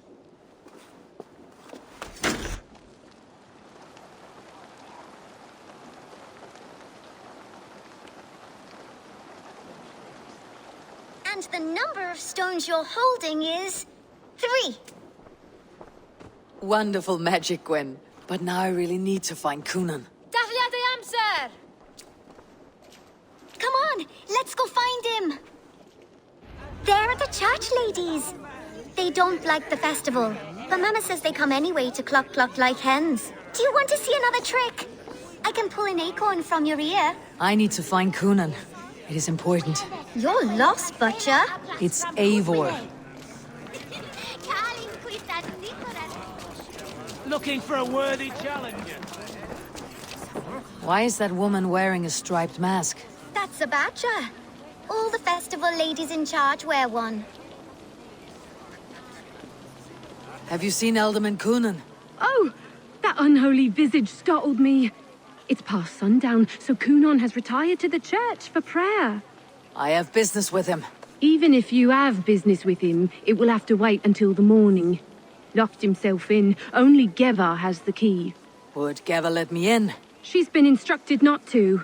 And the number of stones you're holding is 3. Wonderful magic, Gwen. But now I really need to find Coonan. Dafliad the answer! Come on, let's go find him. There are the church ladies. They don't like the festival, but Mama says they come anyway to cluck cluck like hens. Do you want to see another trick? I can pull an acorn from your ear. I need to find Coonan. It is important. You're lost, Butcher. It's Eivor. Looking for a worthy challenger. Why is that woman wearing a striped mask? That's a badger. All the festival ladies in charge wear one. Have you seen Alderman Coonan? Oh, that unholy visage startled me. It's past sundown, so Coonan has retired to the church for prayer. I have business with him. Even if you have business with him, it will have to wait until the morning. Locked himself in. Only Geva has the key. Would Geva let me in? She's been instructed not to.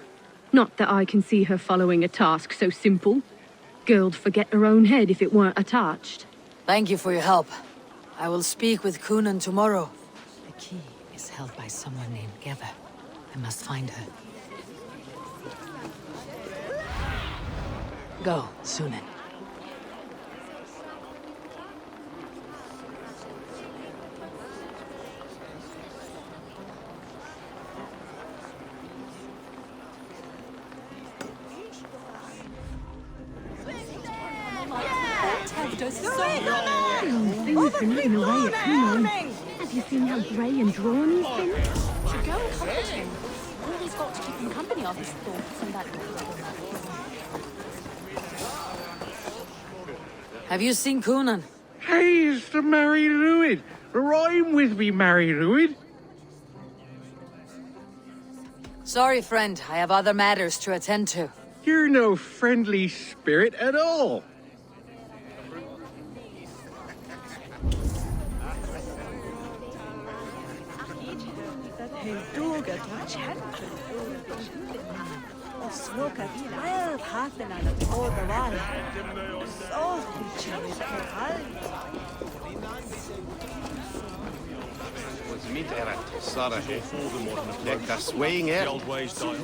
Not that I can see her following a task so simple. Girl'd forget her own head if it weren't attached. Thank you for your help. I will speak with Coonan tomorrow. The key is held by someone named Geva. I must find her. Go, Sunan. Things been eating away at Coonan. Have you seen how grey and drawn he's been? Should go and comfort him. All he's got to keep him company are his thoughts and that. Have you seen Coonan? Hey, it's the Mary Ruid. Rhyme with me, Mary Ruid. Sorry, friend. I have other matters to attend to. You're no friendly spirit at all.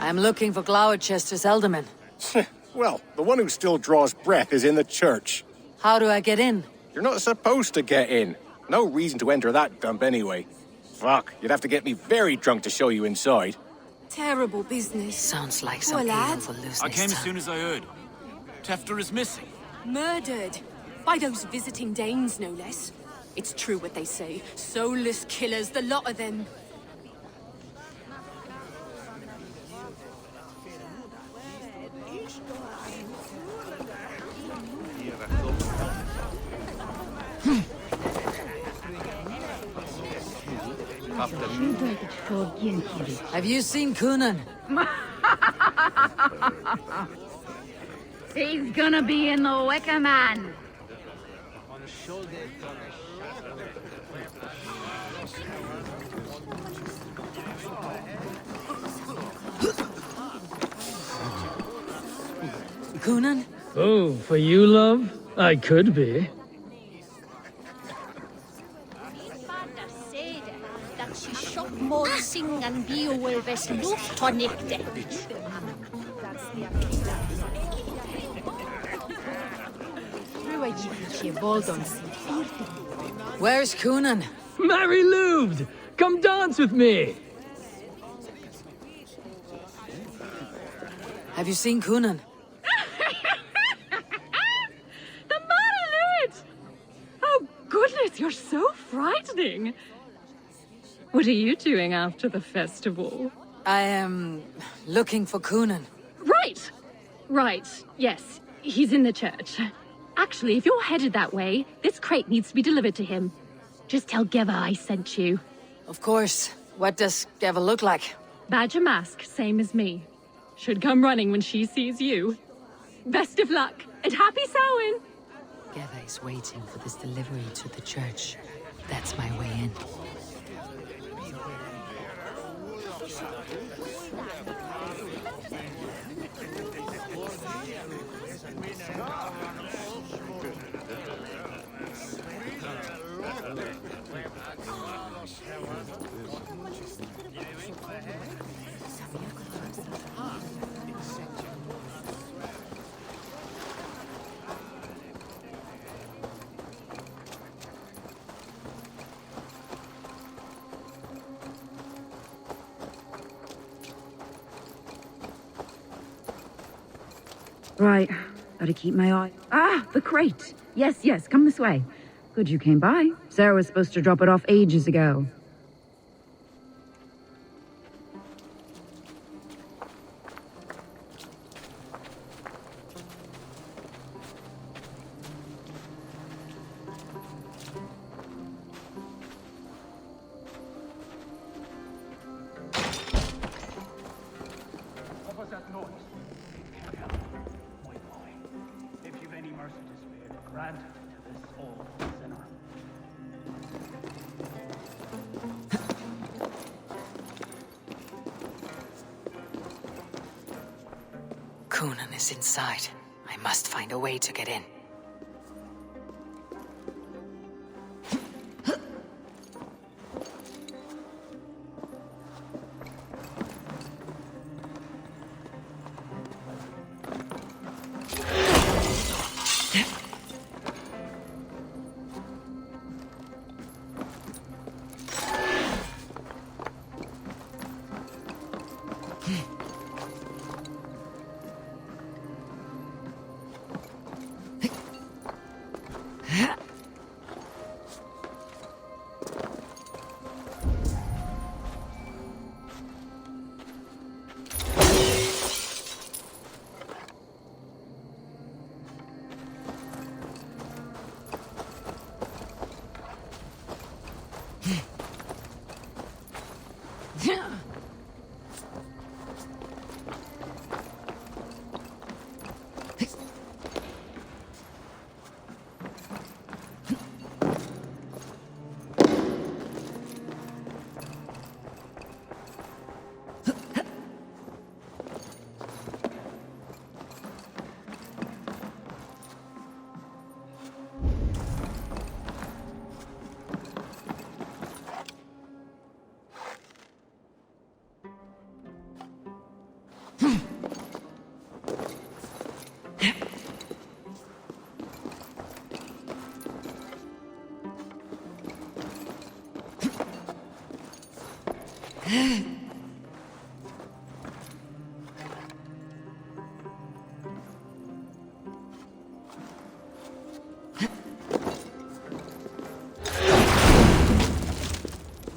I'm looking for Gloucester's alderman. Well, the one who still draws breath is in the church. How do I get in? You're not supposed to get in. No reason to enter that dump anyway. Fuck, you'd have to get me very drunk to show you inside. Terrible business. Sounds like Poor some lad. evil losing I came his as soon as I heard. Tefter is missing. Murdered. By those visiting Danes, no less. It's true what they say. Soulless killers, the lot of them. Have you seen Coonan? He's gonna be in the Wicker Man. Coonan? Oh, for you, love? I could be. That she shot more sing and Beowulf's Luftonichte. Where's Coonan? Mary Lubed! Come dance with me! Have you seen Coonan? The Marilyn! Oh, goodness, you're so frightening. What are you doing after the festival? I am looking for Coonan. Right! Right, yes. He's in the church. Actually, if you're headed that way, this crate needs to be delivered to him. Just tell Geva I sent you. Of course. What does Geva look like? Badger mask, same as me. Should come running when she sees you. Best of luck, and happy Samhain! Geva is waiting for this delivery to the church. That's my way in. Right, gotta keep my eye. Ah, the crate! Yes, yes, come this way. Good you came by. Sarah was supposed to drop it off ages ago. What was that noise? My boy, if you've any mercy to spare, grant it to this old sinner. Coonan is inside. I must find a way to get in.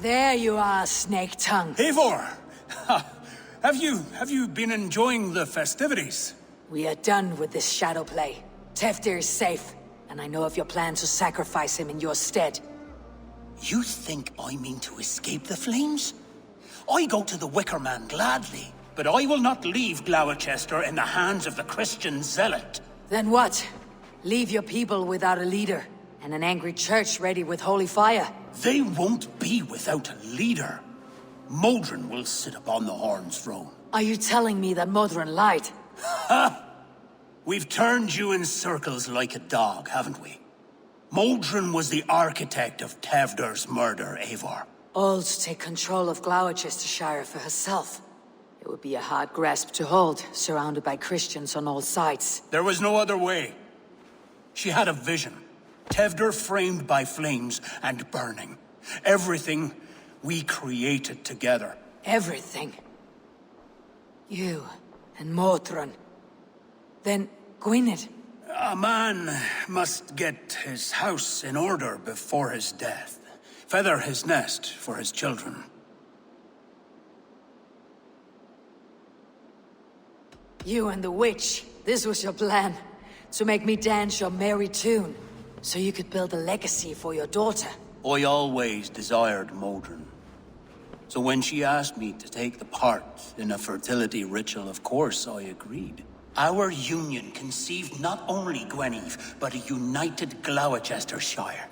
There you are, Snake Tongue. Eivor! Have you been enjoying the festivities? We are done with this shadow play. Teftir is safe, and I know of your plan to sacrifice him in your stead. You think I mean to escape the flames? I go to the Wicker Man gladly, but I will not leave Gloucester in the hands of the Christian zealot. Then what? Leave your people without a leader, and an angry church ready with holy fire. They won't be without a leader. Modron will sit upon the Horn's throne. Are you telling me that Modron lied? Ha! We've turned you in circles like a dog, haven't we? Modron was the architect of Tevder's murder, Eivor. All to take control of Gloucestershire for herself. It would be a hard grasp to hold, surrounded by Christians on all sides. There was no other way. She had a vision. Tevder framed by flames and burning. Everything we created together. Everything? You and Modron. Then Gwynedd. A man must get his house in order before his death. Feather his nest for his children. You and the witch. This was your plan. To make me dance your merry tune. So you could build a legacy for your daughter. I always desired Modron. So when she asked me to take the part in a fertility ritual, of course I agreed. Our union conceived not only Gweneve, but a united Gloucestershire.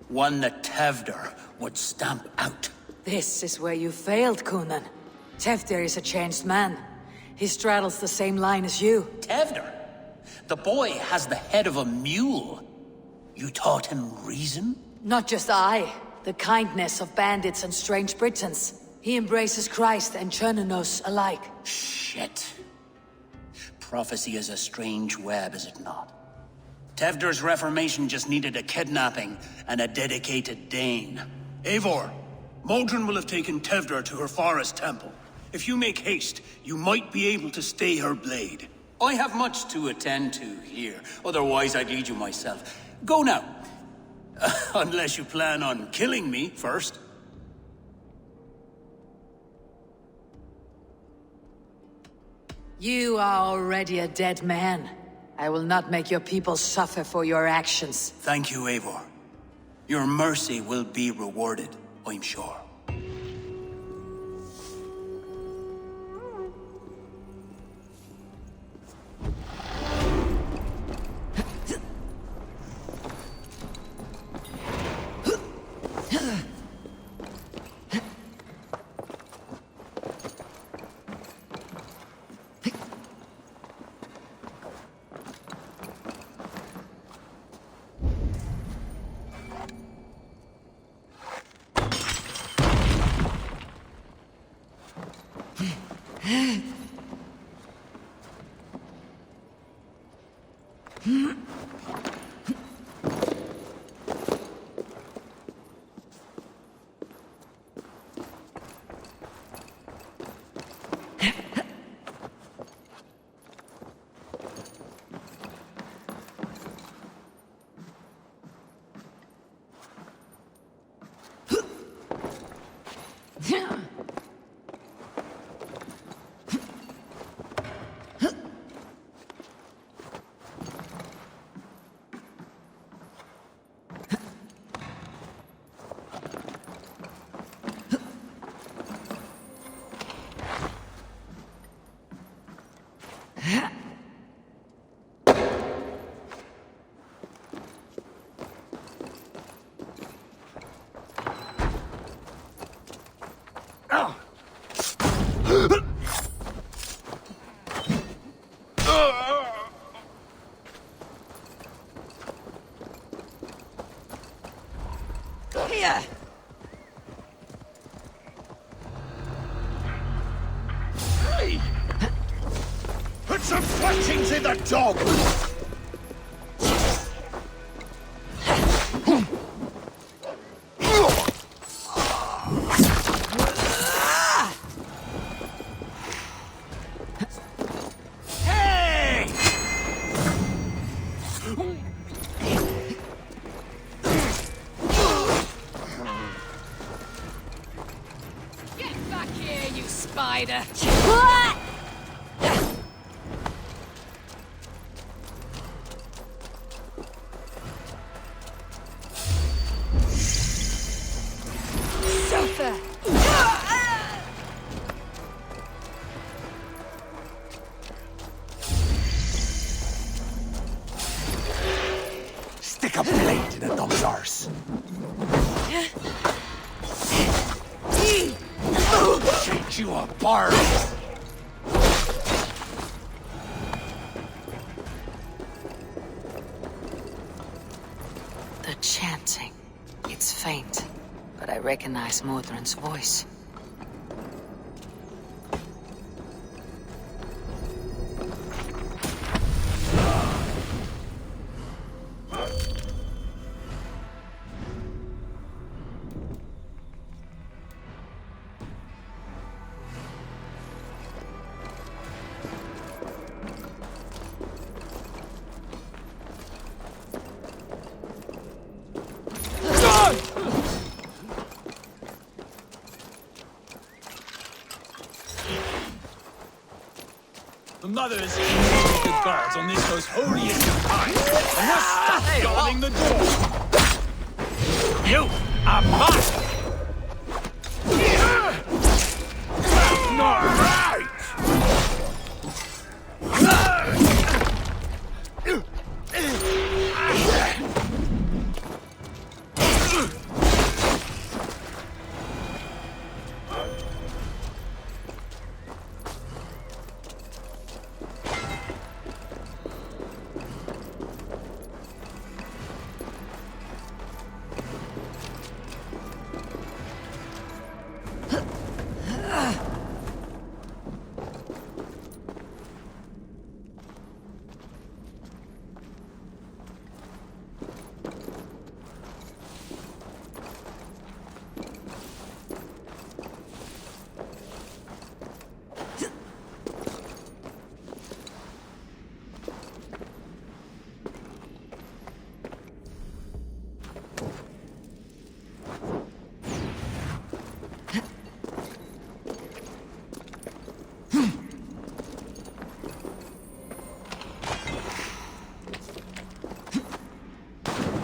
One that Tevder would stamp out. This is where you failed, Coonan. Teftir is a changed man. He straddles the same line as you. Tevder? The boy has the head of a mule. You taught him reason? Not just I. The kindness of bandits and strange Britons. He embraces Christ and Chernonos alike. Shit. Prophecy is a strange web, is it not? Tevder's reformation just needed a kidnapping and a dedicated Dane. Eivor, Modron will have taken Tevder to her forest temple. If you make haste, you might be able to stay her blade. I have much to attend to here, otherwise I'd lead you myself. Go now. Unless you plan on killing me first. You are already a dead man. I will not make your people suffer for your actions. Thank you, Eivor. Your mercy will be rewarded, I'm sure. Put some fletchings in the dog! Get back here, you spider! Suffer! Stick a blade in a dog's arse. Shake you apart! The chanting. It's faint, but I recognize Modron's voice. The mother is keeping the guards on this most holiest of times, and we'll stop guarding the door! You are mine! That's not right!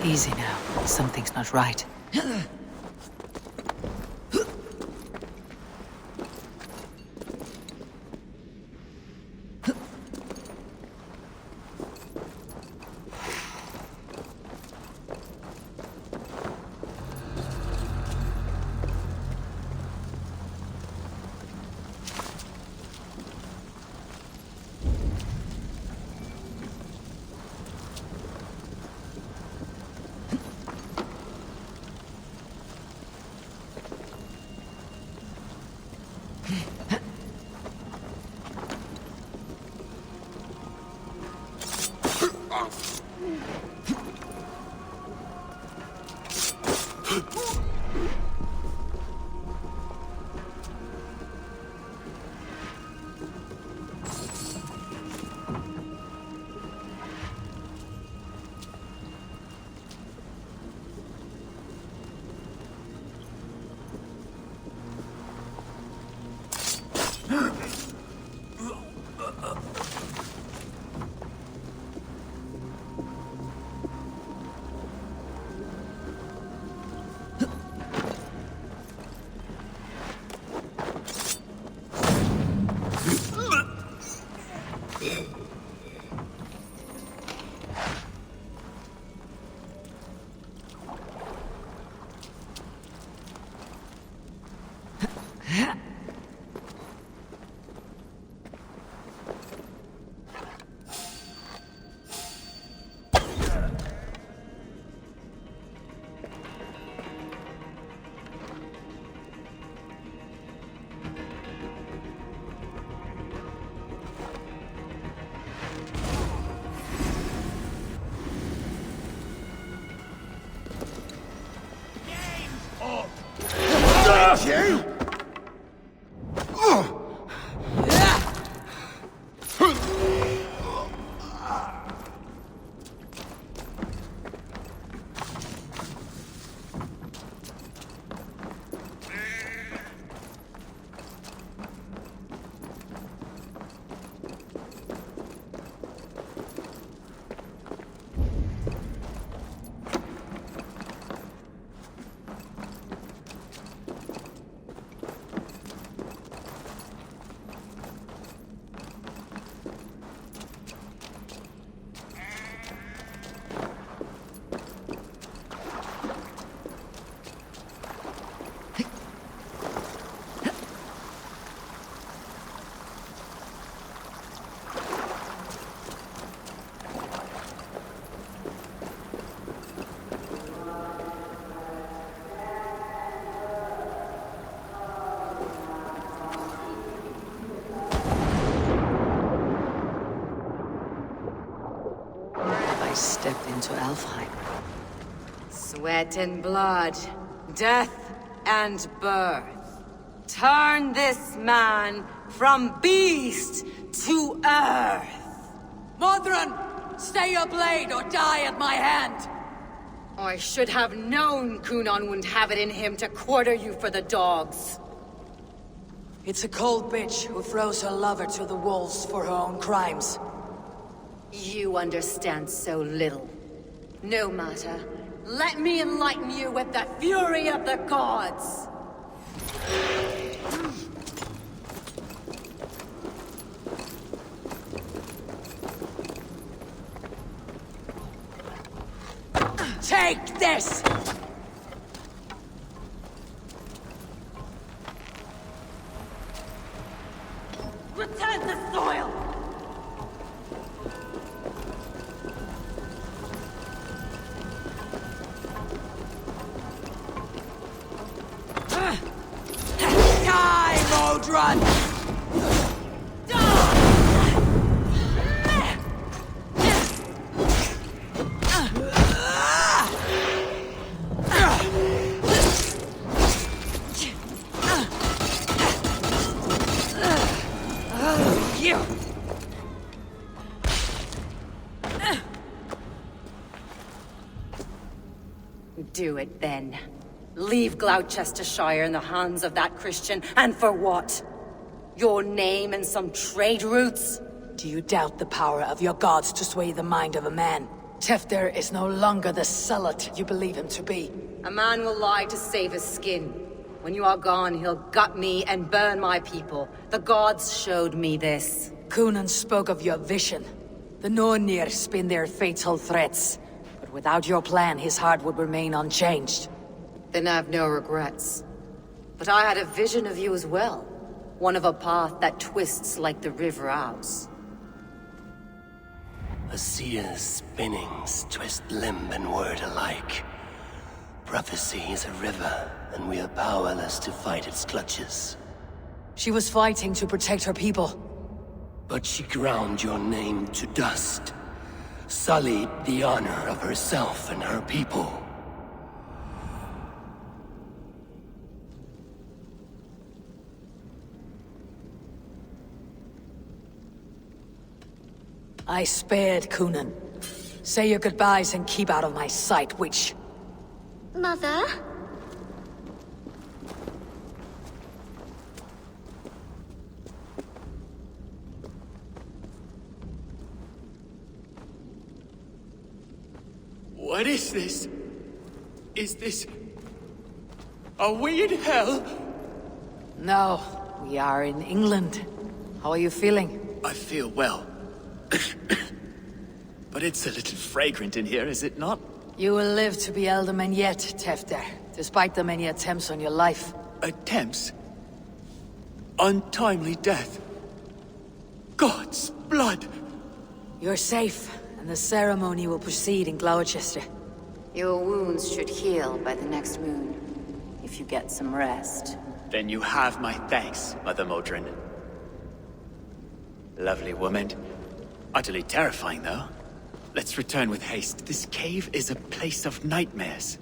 Easy now. Something's not right. I step into Alfheim. Sweat and blood, death and birth. Turn this man from beast to earth. Modron, stay your blade or die at my hand. I should have known Kunon wouldn't have it in him to quarter you for the dogs. It's a cold bitch who throws her lover to the wolves for her own crimes. You understand so little. No matter. Let me enlighten you with the fury of the gods! Take this! Return the soil! Die, Modron! Do it then. Leave Gloucestershire in the hands of that Christian, and for what? Your name and some trade routes? Do you doubt the power of your gods to sway the mind of a man? Tefder is no longer the zealot you believe him to be. A man will lie to save his skin. When you are gone, he'll gut me and burn my people. The gods showed me this. Kunon spoke of your vision. The Nornir spin their fatal threats. But without your plan, his heart would remain unchanged. Then I have no regrets. But I had a vision of you as well. One of a path that twists like the river Ouse. A seer's spinnings twist limb and word alike. Prophecy is a river, and we are powerless to fight its clutches. She was fighting to protect her people. But she ground your name to dust. Sullied the honor of herself and her people. I spared Kunon. Say your goodbyes and keep out of my sight, witch. Mother? What is this? Is this... Are we in hell? No, we are in England. How are you feeling? I feel well. But it's a little fragrant in here, is it not? You will live to be Elderman yet, Tefder, despite the many attempts on your life. Attempts? Untimely death? God's blood! You're safe, and the ceremony will proceed in Gloucester. Your wounds should heal by the next moon, if you get some rest. Then you have my thanks, Mother Modron. Lovely woman. Utterly terrifying, though. Let's return with haste. This cave is a place of nightmares.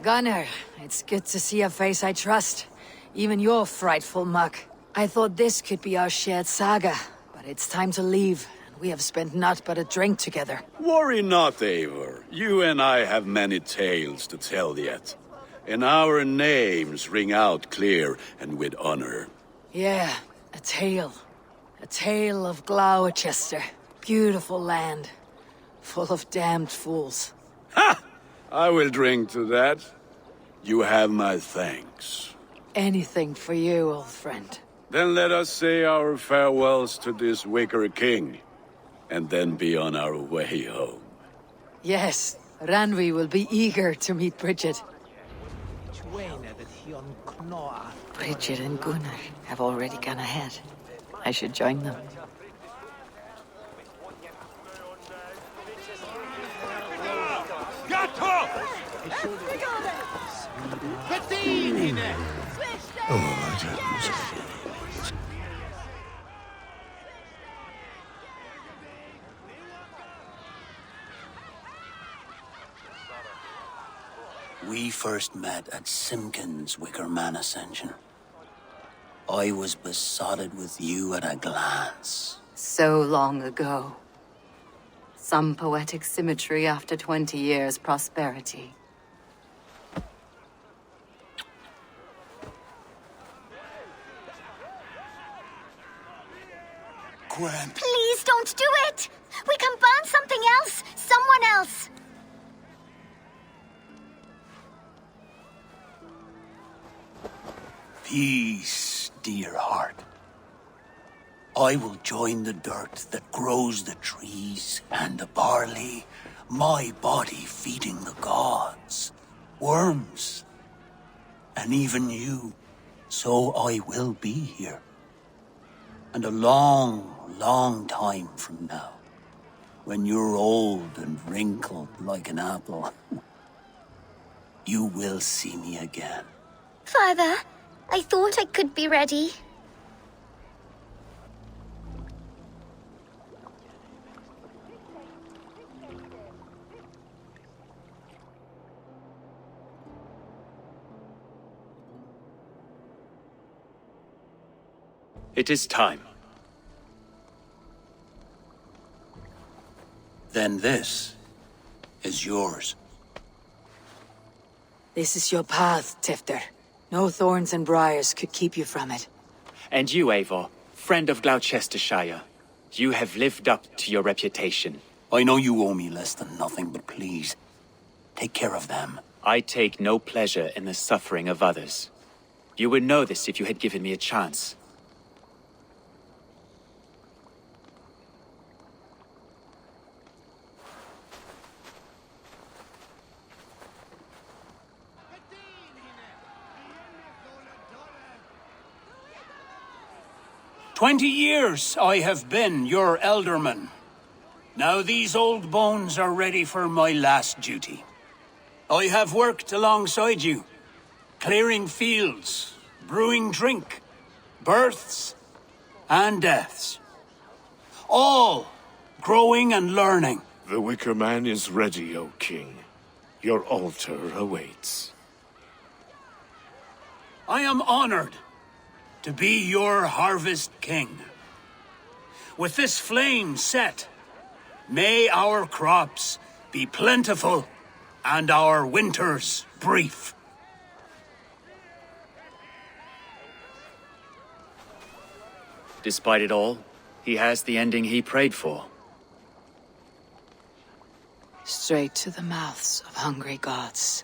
Gunnar, it's good to see a face I trust. Even your frightful muck. I thought this could be our shared saga, but it's time to leave. We have spent naught but a drink together. Worry not, Eivor. You and I have many tales to tell yet. And our names ring out clear and with honor. Yeah, a tale. A tale of Gloucester. Beautiful land. Full of damned fools. Ha! I will drink to that. You have my thanks. Anything for you, old friend. Then let us say our farewells to this wicker king, and then be on our way home. Yes, Randvi will be eager to meet Bridget. Bridget and Gunnar have already gone ahead. I should join them. We first met at Simpkins' Wicker Man Ascension. I was besotted with you at a glance. So long ago. Some poetic symmetry after 20 years' prosperity. Gwen. Please don't do it! We can burn something else! Someone else! Peace, dear heart. I will join the dirt that grows the trees and the barley, my body feeding the gods, worms, and even you. So I will be here. And a long, long time from now, when you're old and wrinkled like an apple, you will see me again. Father, I thought I could be ready. It is time. Then this is yours. This is your path, Tifter. No thorns and briars could keep you from it. And you, Eivor, friend of Gloucestershire, you have lived up to your reputation. I know you owe me less than nothing, but please, take care of them. I take no pleasure in the suffering of others. You would know this if you had given me a chance. "20 years I have been your elderman. Now these old bones are ready for my last duty. I have worked alongside you, clearing fields, brewing drink, births and deaths. All growing and learning. The Wicker Man is ready, O King. Your altar awaits. I am honored to be your Harvest King. With this flame set, may our crops be plentiful and our winters brief. Despite it all, he has the ending he prayed for. Straight to the mouths of hungry gods.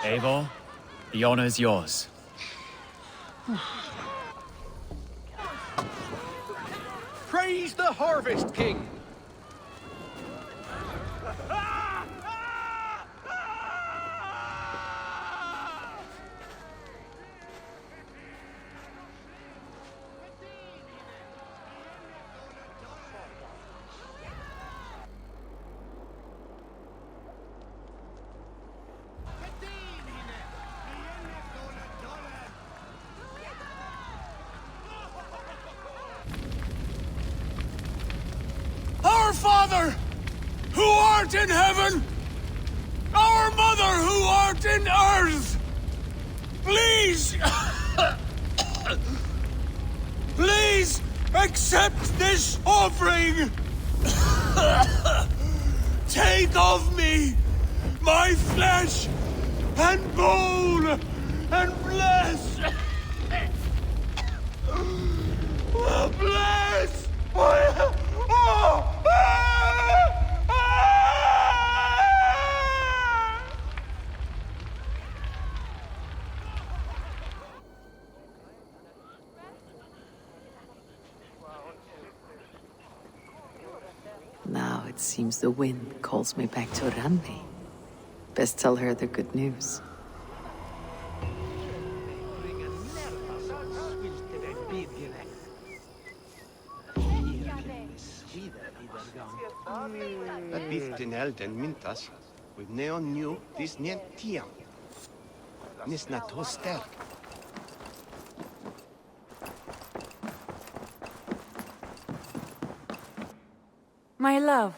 Eivor, the honor is yours. Praise the Harvest King! Father, who art in heaven, our Mother, who art in earth, please, please accept this offering. Take of me my flesh and bone and bless. Bless. Now it seems the wind calls me back to Randvi. Best tell her the good news. That biftin elden mintas, with neon new, this nien tiam. Nisna toster. My love.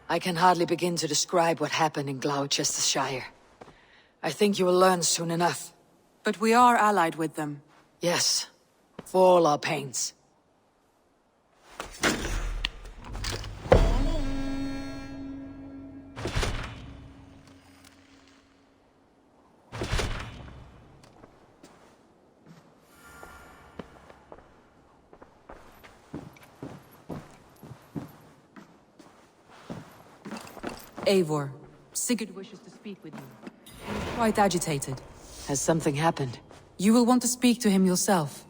I can hardly begin to describe what happened in Gloucestershire. I think you will learn soon enough. But we are allied with them. Yes, for all our pains. Eivor, Sigurd wishes to speak with you. He's quite agitated. Has something happened? You will want to speak to him yourself.